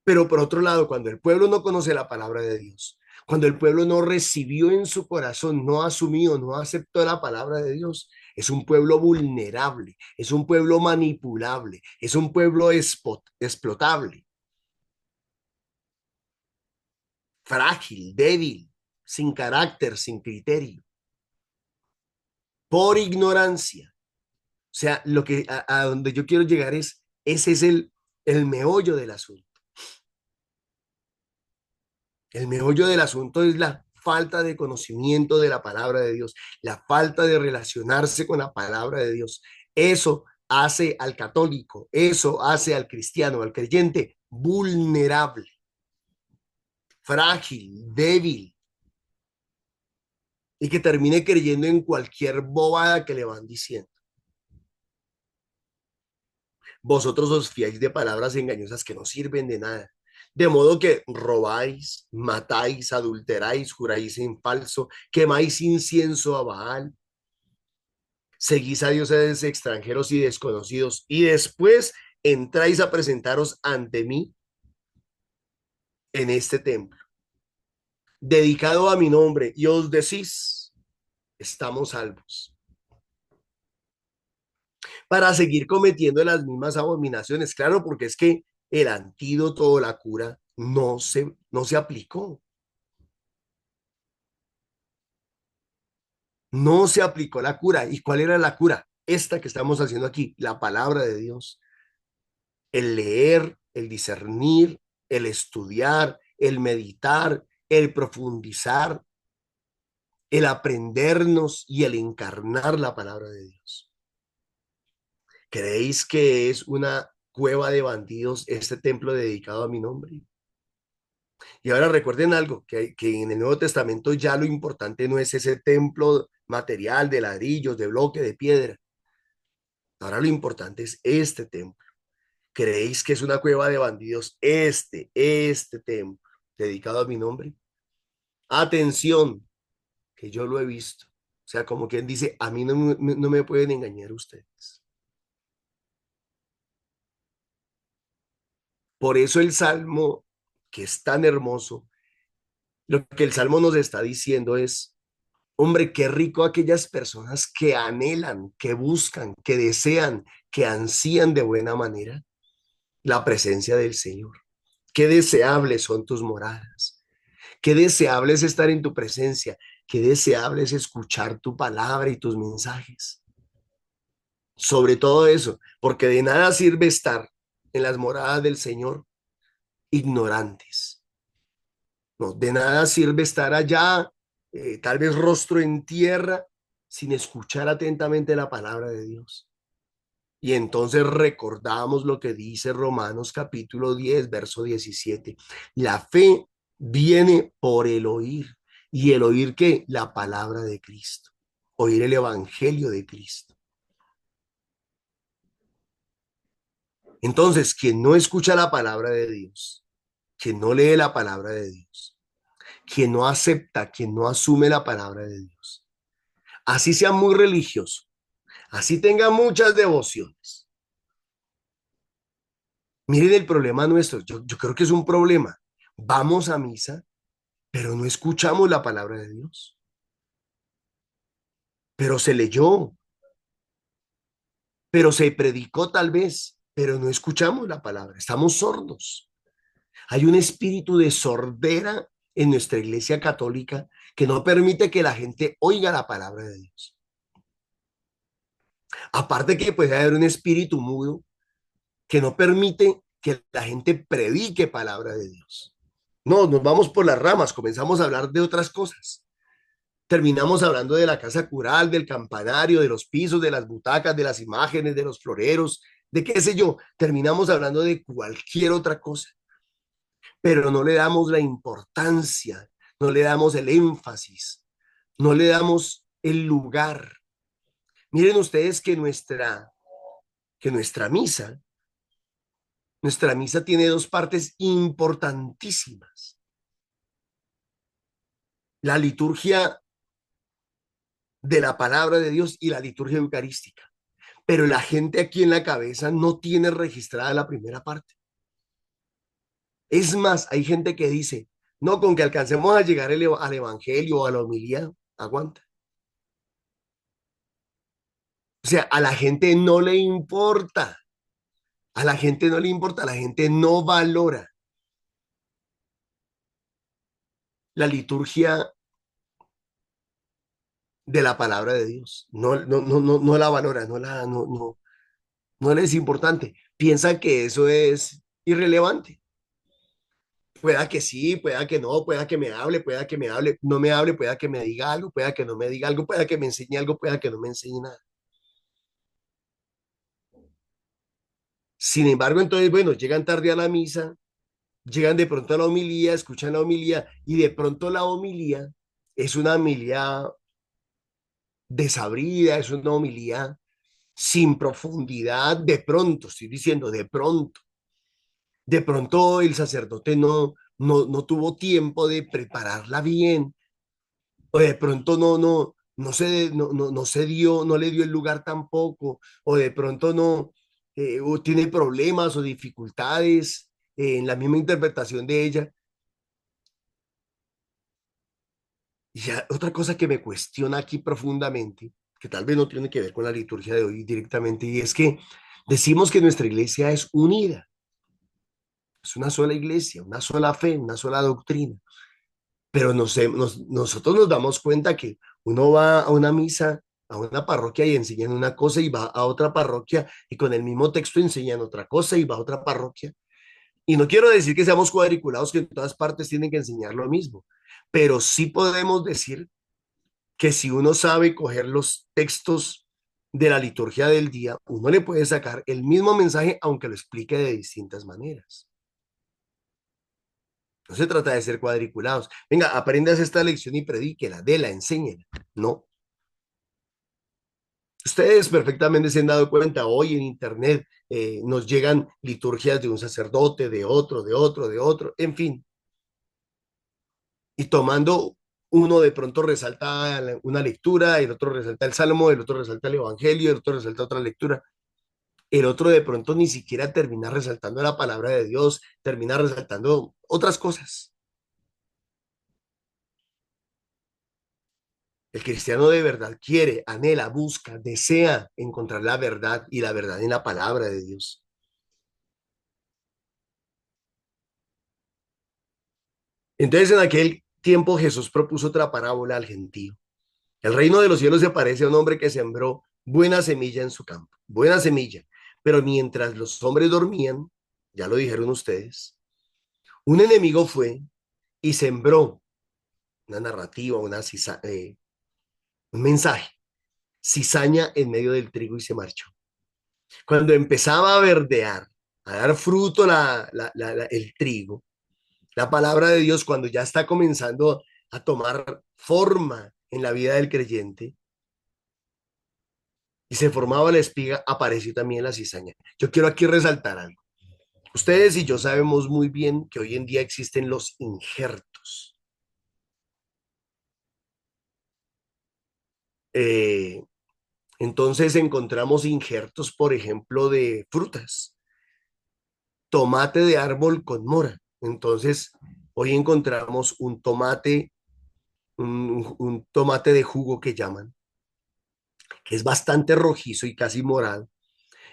Pero por otro lado, cuando el pueblo no conoce la palabra de Dios, cuando el pueblo no recibió en su corazón, no asumió, no aceptó la palabra de Dios, es un pueblo vulnerable, es un pueblo manipulable, es un pueblo explotable, frágil, débil, sin carácter, sin criterio, por ignorancia. O sea, lo que a donde yo quiero llegar ese es el meollo del asunto. El meollo del asunto es la falta de conocimiento de la palabra de Dios, la falta de relacionarse con la palabra de Dios. Eso hace al católico, eso hace al cristiano, al creyente vulnerable, frágil, débil. y que termine creyendo en cualquier bobada que le van diciendo. Vosotros os fiáis de palabras engañosas que no sirven de nada. De modo que robáis, matáis, adulteráis, juráis en falso, quemáis incienso a Baal, seguís a dioses extranjeros y desconocidos, y después entráis a presentaros ante mí en este templo, dedicado a mi nombre, y os decís, estamos salvos, para seguir cometiendo las mismas abominaciones. Claro, porque es que el antídoto o la cura no se aplicó. No se aplicó la cura. ¿Y cuál era la cura? Esta que estamos haciendo aquí, la palabra de Dios. El leer, el discernir, el estudiar, el meditar, el profundizar, el aprendernos y el encarnar la palabra de Dios. ¿Creéis que es una cueva de bandidos este templo dedicado a mi nombre? Y ahora recuerden algo, que en el Nuevo Testamento ya lo importante no es ese templo material de ladrillos, de bloque, de piedra. Ahora lo importante es este templo. ¿Creéis que es una cueva de bandidos este templo dedicado a mi nombre? Atención, que yo lo he visto. O sea, como quien dice, a mí no me pueden engañar ustedes. Por eso el Salmo, que es tan hermoso, lo que el Salmo nos está diciendo es, hombre, qué rico aquellas personas que anhelan, que buscan, que desean, que ansían de buena manera la presencia del Señor. Qué deseables son tus moradas. Qué deseable es estar en tu presencia. Qué deseable es escuchar tu palabra y tus mensajes. Sobre todo eso, porque de nada sirve estar en las moradas del Señor ignorantes. No, de nada sirve estar allá, tal vez rostro en tierra, sin escuchar atentamente la palabra de Dios. Y entonces recordamos lo que dice Romanos capítulo 10, verso 17. La fe viene por el oír. ¿Y el oír qué? La palabra de Cristo. Oír el evangelio de Cristo. Entonces, quien no escucha la palabra de Dios, quien no lee la palabra de Dios, quien no acepta, quien no asume la palabra de Dios, así sea muy religioso, así tenga muchas devociones. Miren el problema nuestro, yo creo que es un problema. Vamos a misa, pero no escuchamos la palabra de Dios. Pero se leyó, pero se predicó tal vez, pero no escuchamos la palabra, estamos sordos. Hay un espíritu de sordera en nuestra iglesia católica que no permite que la gente oiga la palabra de Dios. Aparte que puede haber un espíritu mudo que no permite que la gente predique palabra de Dios. No, nos vamos por las ramas, comenzamos a hablar de otras cosas. Terminamos hablando de la casa cural, del campanario, de los pisos, de las butacas, de las imágenes, de los floreros, de qué sé yo. Terminamos hablando de cualquier otra cosa, pero no le damos la importancia, no le damos el énfasis, no le damos el lugar. Miren ustedes que nuestra misa tiene dos partes importantísimas. La liturgia de la palabra de Dios y la liturgia eucarística. Pero la gente aquí en la cabeza no tiene registrada la primera parte. Es más, hay gente que dice, no, con que alcancemos a llegar al evangelio o a la homilía, aguanta. O sea, a la gente no le importa. A la gente no le importa, la gente no valora la liturgia de la palabra de Dios. No la valora, no le es importante. Piensa que eso es irrelevante. Pueda que sí, pueda que no, pueda que me hable, pueda que me hable, no me hable, pueda que me diga algo, pueda que no me diga algo, pueda que me enseñe algo, pueda que no me enseñe nada. Sin embargo, entonces, bueno, llegan tarde a la misa, llegan de pronto a la homilía, escuchan la homilía y de pronto la homilía es una homilía desabrida, es una homilía sin profundidad, de pronto, estoy diciendo de pronto el sacerdote no tuvo tiempo de prepararla bien, o de pronto no se dio, no le dio el lugar tampoco, o de pronto o tiene problemas o dificultades en la misma interpretación de ella. Y ya, otra cosa que me cuestiona aquí profundamente, que tal vez no tiene que ver con la liturgia de hoy directamente, y es que decimos que nuestra iglesia es unida, es una sola iglesia, una sola fe, una sola doctrina, pero nosotros nos damos cuenta que uno va a una misa, a una parroquia y enseñan una cosa y va a otra parroquia y con el mismo texto enseñan otra cosa y va a otra parroquia. Y no quiero decir que seamos cuadriculados, que en todas partes tienen que enseñar lo mismo, pero sí podemos decir que si uno sabe coger los textos de la liturgia del día, uno le puede sacar el mismo mensaje aunque lo explique de distintas maneras. No se trata de ser cuadriculados. Venga, aprendas esta lección y predíquela, déla, enséñela. No. Ustedes perfectamente se han dado cuenta, hoy en Internet nos llegan liturgias de un sacerdote, de otro, de otro, de otro, en fin. Y tomando, uno de pronto resalta una lectura, el otro resalta el Salmo, el otro resalta el Evangelio, el otro resalta otra lectura. El otro de pronto ni siquiera termina resaltando la palabra de Dios, termina resaltando otras cosas. El cristiano de verdad quiere, anhela, busca, desea encontrar la verdad y la verdad en la palabra de Dios. Entonces en aquel tiempo Jesús propuso otra parábola al gentío. El reino de los cielos se parece a un hombre que sembró buena semilla en su campo, buena semilla. Pero mientras los hombres dormían, ya lo dijeron ustedes, un enemigo fue y sembró una narrativa, un mensaje, cizaña en medio del trigo y se marchó. Cuando empezaba a verdear, a dar fruto el trigo, la palabra de Dios, cuando ya está comenzando a tomar forma en la vida del creyente y se formaba la espiga, apareció también la cizaña. Yo quiero aquí resaltar algo. Ustedes y yo sabemos muy bien que hoy en día existen los injertos. Eh, entonces encontramos injertos, por ejemplo, de frutas. Tomate de árbol con mora. Entonces, hoy encontramos un tomate, un tomate de jugo que llaman, que es bastante rojizo y casi morado,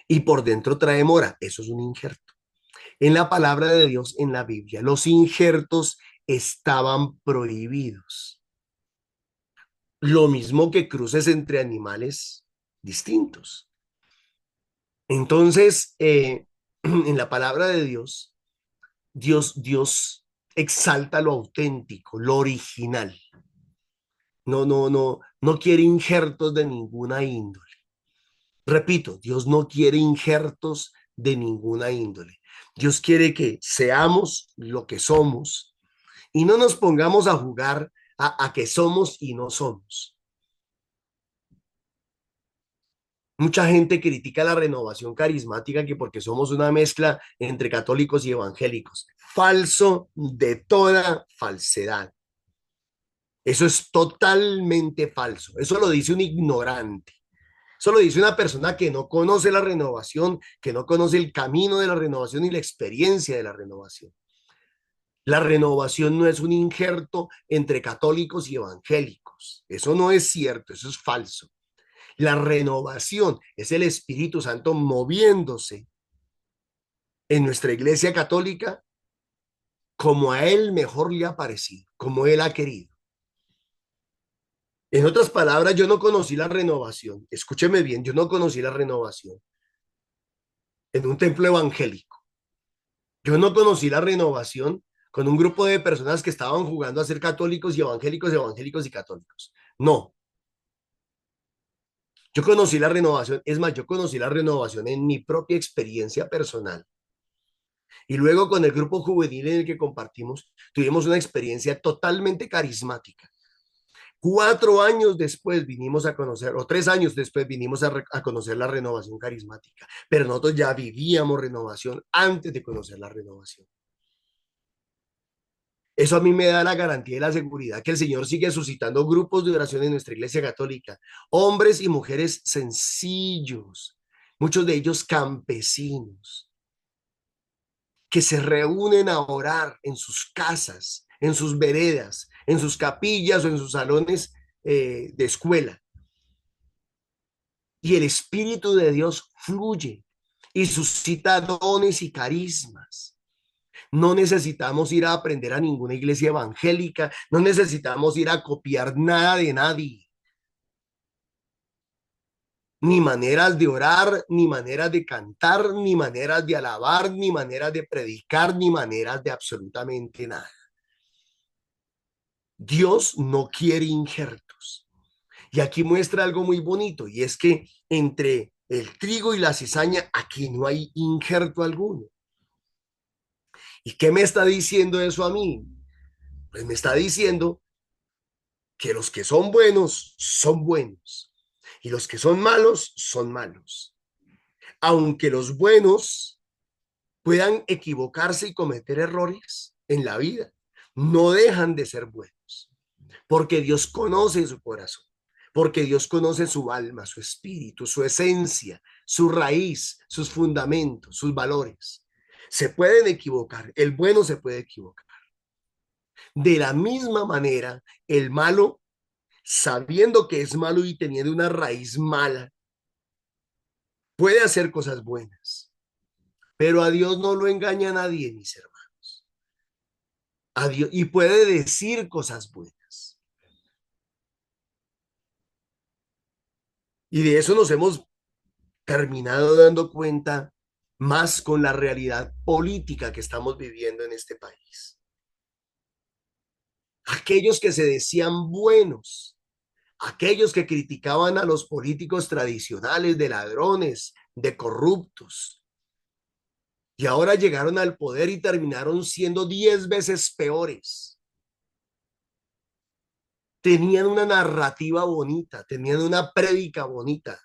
y por dentro trae mora. Eso es un injerto. En la palabra de Dios, en la Biblia, los injertos estaban prohibidos. Lo mismo que cruces entre animales distintos. Entonces, en la palabra de Dios, Dios exalta lo auténtico, lo original. No quiere injertos de ninguna índole. Repito, Dios no quiere injertos de ninguna índole. Dios quiere que seamos lo que somos y no nos pongamos a jugar a que somos y no somos. Mucha gente critica la renovación carismática que porque somos una mezcla entre católicos y evangélicos. Falso de toda falsedad. Eso es totalmente falso. Eso lo dice un ignorante. Eso lo dice una persona que no conoce la renovación, que no conoce el camino de la renovación y la experiencia de la renovación. La renovación no es un injerto entre católicos y evangélicos. Eso no es cierto, eso es falso. La renovación es el Espíritu Santo moviéndose en nuestra iglesia católica como a Él mejor le ha parecido, como Él ha querido. En otras palabras, yo no conocí la renovación. Escúcheme bien, yo no conocí la renovación en un templo evangélico. Yo no conocí la renovación con un grupo de personas que estaban jugando a ser católicos y evangélicos, evangélicos y católicos. No. Yo conocí la renovación, es más, yo conocí la renovación en mi propia experiencia personal. Y luego con el grupo juvenil en el que compartimos, tuvimos una experiencia totalmente carismática. 4 años después vinimos a conocer, o 3 años después vinimos a conocer la renovación carismática, pero nosotros ya vivíamos renovación antes de conocer la renovación. Eso a mí me da la garantía y la seguridad que el Señor sigue suscitando grupos de oración en nuestra Iglesia Católica, hombres y mujeres sencillos, muchos de ellos campesinos, que se reúnen a orar en sus casas, en sus veredas, en sus capillas o en sus salones de escuela. Y el Espíritu de Dios fluye y suscita dones y carismas. No necesitamos ir a aprender a ninguna iglesia evangélica, no necesitamos ir a copiar nada de nadie. Ni maneras de orar, ni maneras de cantar, ni maneras de alabar, ni maneras de predicar, ni maneras de absolutamente nada. Dios no quiere injertos. Y aquí muestra algo muy bonito, y es que entre el trigo y la cizaña, aquí no hay injerto alguno. ¿Y qué me está diciendo eso a mí? Pues me está diciendo que los que son buenos, y los que son malos. Aunque los buenos puedan equivocarse y cometer errores en la vida, no dejan de ser buenos, porque Dios conoce su corazón, porque Dios conoce su alma, su espíritu, su esencia, su raíz, sus fundamentos, sus valores. Se pueden equivocar, el bueno se puede equivocar. De la misma manera, el malo, sabiendo que es malo y teniendo una raíz mala, puede hacer cosas buenas, pero a Dios no lo engaña nadie, mis hermanos. A Dios, y puede decir cosas buenas. Y de eso nos hemos terminado dando cuenta más con la realidad política que estamos viviendo en este país. Aquellos que se decían buenos, aquellos que criticaban a los políticos tradicionales de ladrones, de corruptos, y ahora llegaron al poder y terminaron siendo 10 veces peores. Tenían una narrativa bonita, tenían una prédica bonita,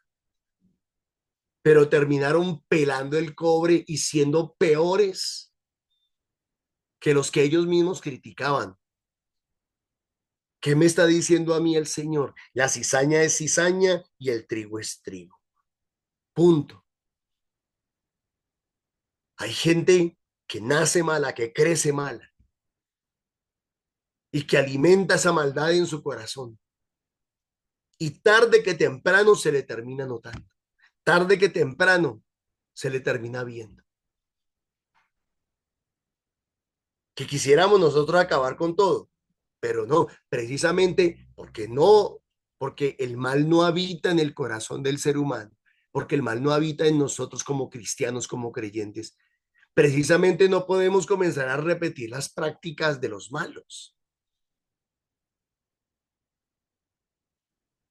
pero terminaron pelando el cobre y siendo peores que los que ellos mismos criticaban. ¿Qué me está diciendo a mí el Señor? La cizaña es cizaña y el trigo es trigo. Punto. Hay gente que nace mala, que crece mala y que alimenta esa maldad en su corazón. Y tarde que temprano se le termina notando. Tarde que temprano se le termina viendo. Que quisiéramos nosotros acabar con todo, pero no, precisamente porque el mal no habita en el corazón del ser humano, porque el mal no habita en nosotros como cristianos, como creyentes. Precisamente no podemos comenzar a repetir las prácticas de los malos.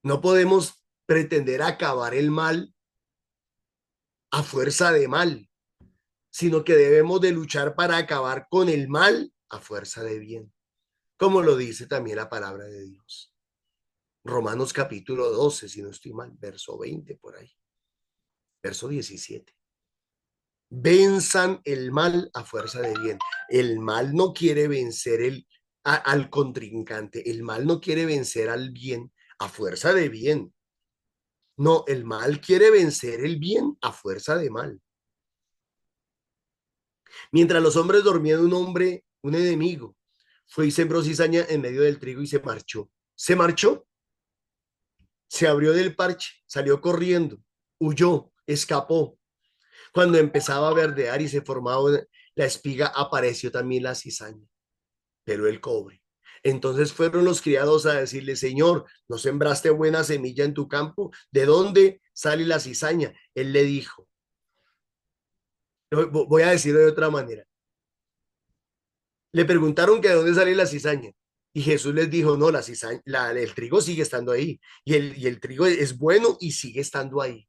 No podemos pretender acabar el mal a fuerza de mal, sino que debemos de luchar para acabar con el mal a fuerza de bien, como lo dice también la palabra de Dios. Romanos capítulo 12, si no estoy mal, verso 20 por ahí, verso 17. Venzan el mal a fuerza de bien. El mal no quiere vencer al contrincante, el mal no quiere vencer al bien a fuerza de bien. No, el mal quiere vencer el bien a fuerza de mal. Mientras los hombres dormían, un enemigo, fue y sembró cizaña en medio del trigo y se marchó. Se marchó, se abrió del parche, salió corriendo, huyó, escapó. Cuando empezaba a verdear y se formaba la espiga, apareció también la cizaña, pero el cobre. Entonces fueron los criados a decirle: Señor, ¿no sembraste buena semilla en tu campo? ¿De dónde sale la cizaña? Él le dijo, voy a decirlo de otra manera. Le preguntaron que de dónde sale la cizaña. Y Jesús les dijo: no, la cizaña, el trigo sigue estando ahí. Y el trigo es bueno y sigue estando ahí.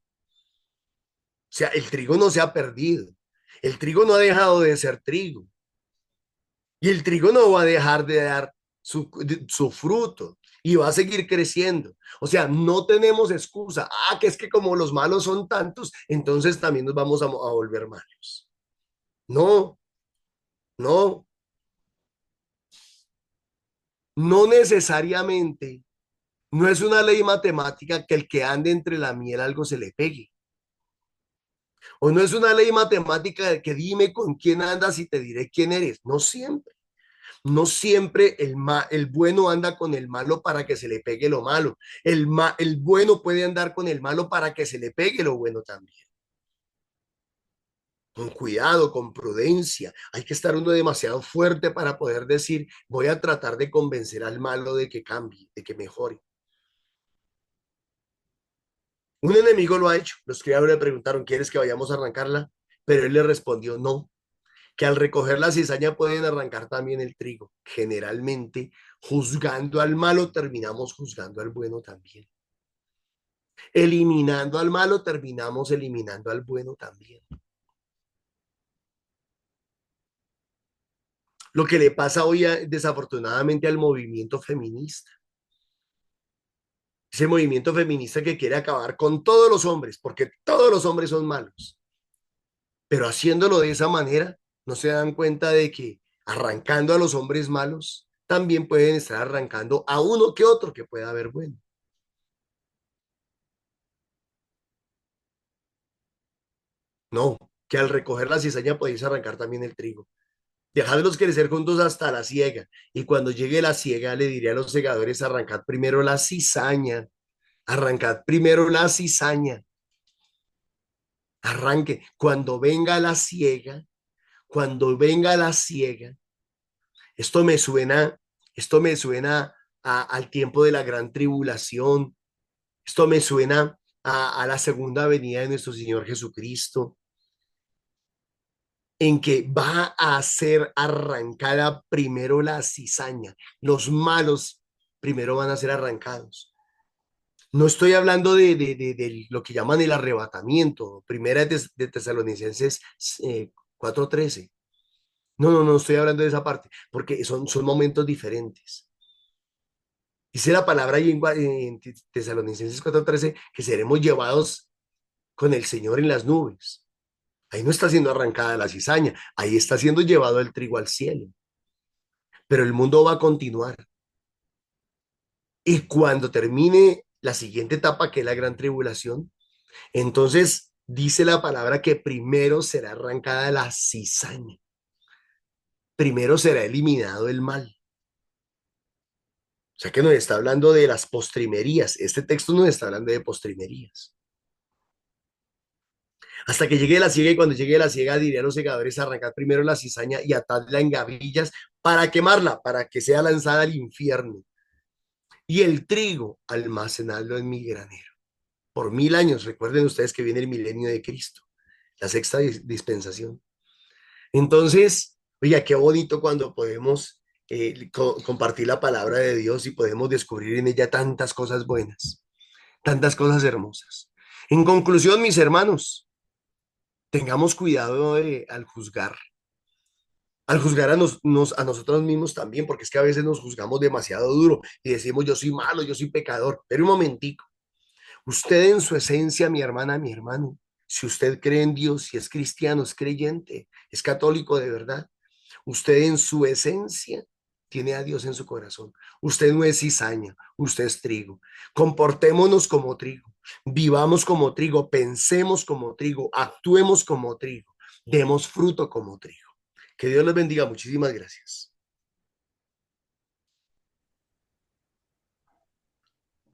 O sea, el trigo no se ha perdido. El trigo no ha dejado de ser trigo. Y el trigo no va a dejar de dar su fruto. y va a seguir creciendo. O sea, no tenemos excusa. Que es que como los malos son tantos, entonces también nos vamos a volver malos. No, no, no necesariamente. No es una ley matemática que el que ande entre la miel algo se le pegue. O no es una ley matemática de que dime con quién andas y te diré quién eres. No siempre. No siempre el bueno anda con el malo para que se le pegue lo malo. El bueno puede andar con el malo para que se le pegue lo bueno también. Con cuidado, con prudencia. Hay que estar uno demasiado fuerte para poder decir, voy a tratar de convencer al malo de que cambie, de que mejore. Un enemigo lo ha hecho. Los criados le preguntaron, ¿quieres que vayamos a arrancarla? Pero él le respondió, no, que al recoger la cizaña pueden arrancar también el trigo. Generalmente, juzgando al malo, terminamos juzgando al bueno también. Eliminando al malo, terminamos eliminando al bueno también. Lo que le pasa hoy, desafortunadamente, al movimiento feminista. Ese movimiento feminista que quiere acabar con todos los hombres, porque todos los hombres son malos. Pero haciéndolo de esa manera, no se dan cuenta de que arrancando a los hombres malos, también pueden estar arrancando a uno que otro que pueda haber bueno. No, que al recoger la cizaña podéis arrancar también el trigo. Dejadlos crecer juntos hasta la siega. Y cuando llegue la siega, le diré a los segadores, arrancad primero la cizaña. Arrancad primero la cizaña. Arranque. Cuando venga la siega, esto me suena, esto me suena al tiempo de la gran tribulación. Esto me suena a la segunda venida de nuestro Señor Jesucristo, en que va a ser arrancada primero la cizaña. Los malos primero van a ser arrancados. No estoy hablando de lo que llaman el arrebatamiento, primera de Tesalonicenses 4:13. No, no, no estoy hablando de esa parte, porque son momentos diferentes. Dice la palabra ahí en Tesalonicenses 4:13 que seremos llevados con el Señor en las nubes. Ahí no está siendo arrancada la cizaña, ahí está siendo llevado el trigo al cielo. Pero el mundo va a continuar. Y cuando termine la siguiente etapa, que es la gran tribulación, entonces dice la palabra que primero será arrancada la cizaña. Primero será eliminado el mal. O sea que nos está hablando de las postrimerías. Este texto nos está hablando de postrimerías. Hasta que llegue la siega, y cuando llegue la siega diré a los segadores, arrancad primero la cizaña y atadla en gavillas para quemarla, para que sea lanzada al infierno. Y el trigo, almacenadlo en mi granero. Por 1000 años, recuerden ustedes que viene el milenio de Cristo, la sexta dispensación. Entonces, oiga, qué bonito cuando podemos compartir la palabra de Dios y podemos descubrir en ella tantas cosas buenas, tantas cosas hermosas. En conclusión, mis hermanos, tengamos cuidado al juzgar a nosotros mismos también, porque es que a veces nos juzgamos demasiado duro y decimos yo soy malo, yo soy pecador. Pero un momentico, usted en su esencia, mi hermana, mi hermano, si usted cree en Dios, si es cristiano, es creyente, es católico de verdad, usted en su esencia tiene a Dios en su corazón. Usted no es cizaña, usted es trigo. Comportémonos como trigo, vivamos como trigo, pensemos como trigo, actuemos como trigo, demos fruto como trigo. Que Dios les bendiga. Muchísimas gracias.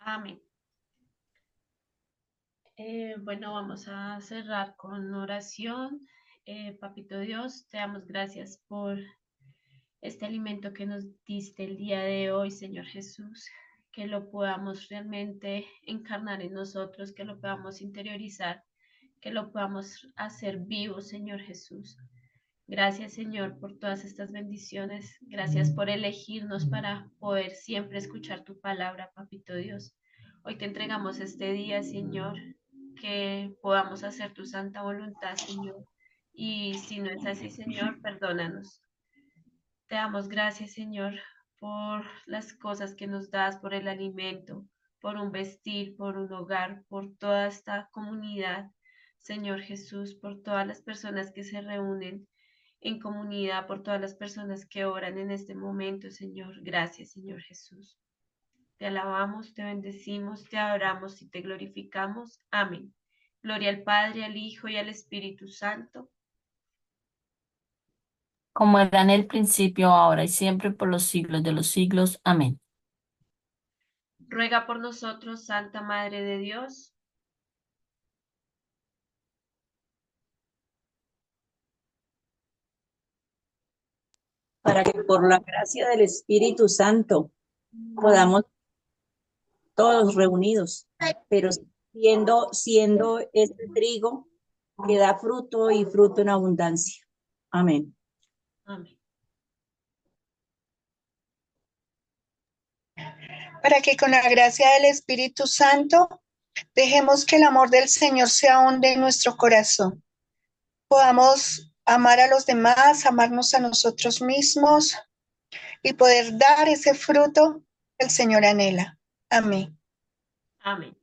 Amén. Bueno, vamos a cerrar con oración. Papito Dios, te damos gracias por este alimento que nos diste el día de hoy, Señor Jesús, que lo podamos realmente encarnar en nosotros, que lo podamos interiorizar, que lo podamos hacer vivo, Señor Jesús. Gracias, Señor, por todas estas bendiciones. Gracias por elegirnos para poder siempre escuchar tu palabra, Papito Dios. Hoy te entregamos este día, Señor, que podamos hacer tu santa voluntad, Señor. Y si no es así, Señor, perdónanos. Te damos gracias, Señor, por las cosas que nos das, por el alimento, por un vestir, por un hogar, por toda esta comunidad, Señor Jesús, por todas las personas que se reúnen en comunidad, por todas las personas que oran en este momento, Señor. Gracias, Señor Jesús. Te alabamos, te bendecimos, te adoramos y te glorificamos. Amén. Gloria al Padre, al Hijo y al Espíritu Santo. Como era en el principio, ahora y siempre, por los siglos de los siglos. Amén. Ruega por nosotros, Santa Madre de Dios. Para que por la gracia del Espíritu Santo podamos todos reunidos, pero siendo este trigo que da fruto y fruto en abundancia. Amén. Amén. Para que con la gracia del Espíritu Santo dejemos que el amor del Señor se ahonde en nuestro corazón. Podamos amar a los demás, amarnos a nosotros mismos y poder dar ese fruto que el Señor anhela. Amén. Amén.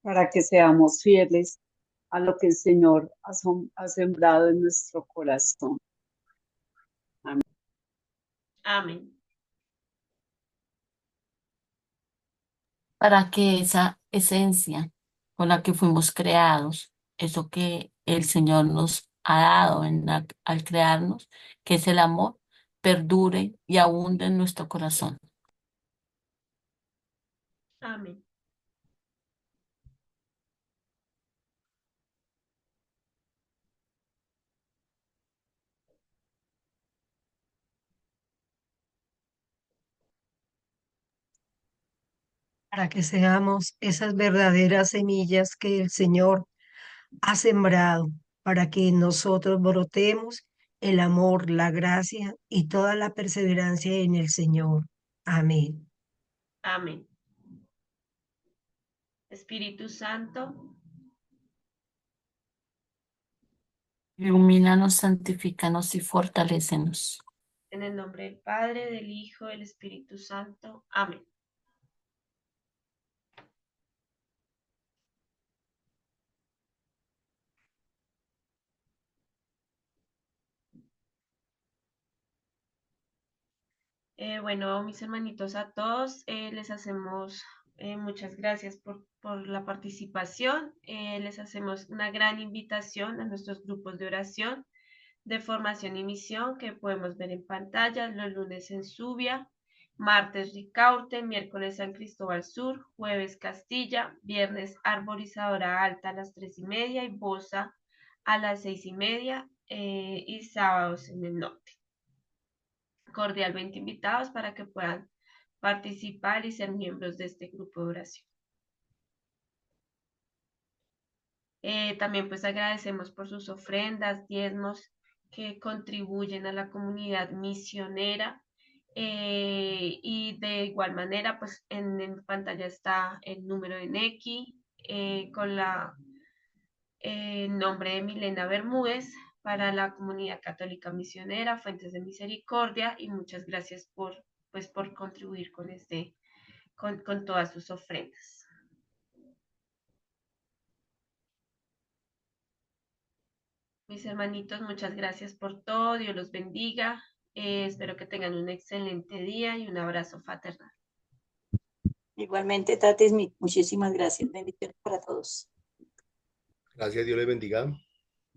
Para que seamos fieles a lo que el Señor ha sembrado en nuestro corazón. Amén. Para que esa esencia con la que fuimos creados, eso que el Señor nos ha dado al crearnos, que es el amor, perdure y abunde en nuestro corazón. Amén. Para que seamos esas verdaderas semillas que el Señor ha sembrado, para que nosotros brotemos el amor, la gracia y toda la perseverancia en el Señor. Amén. Amén. Espíritu Santo, Ilumínanos, santifícanos y fortalécenos. en el nombre del Padre, del Hijo, del Espíritu Santo. Amén. Bueno, mis hermanitos, a todos les hacemos muchas gracias por la participación. Les hacemos una gran invitación a nuestros grupos de oración de formación y misión que podemos ver en pantalla los lunes en Subia, martes Ricaurte, miércoles San Cristóbal Sur, jueves Castilla, viernes Arborizadora Alta a las 3:30 y Bosa a las 6:30 y sábados en el norte. Cordialmente invitados para que puedan participar y ser miembros de este grupo de oración. También pues agradecemos por sus ofrendas, diezmos que contribuyen a la comunidad misionera y de igual manera pues en pantalla está el número de Nequi con el nombre de Milena Bermúdez para la comunidad católica misionera Fuentes de Misericordia y muchas gracias por contribuir con todas sus ofrendas. Mis hermanitos, muchas gracias por todo. Dios los bendiga. Espero que tengan un excelente día y un abrazo fraternal. Igualmente, Tatis, muchísimas gracias. Bendiciones para todos. Gracias, Dios les bendiga.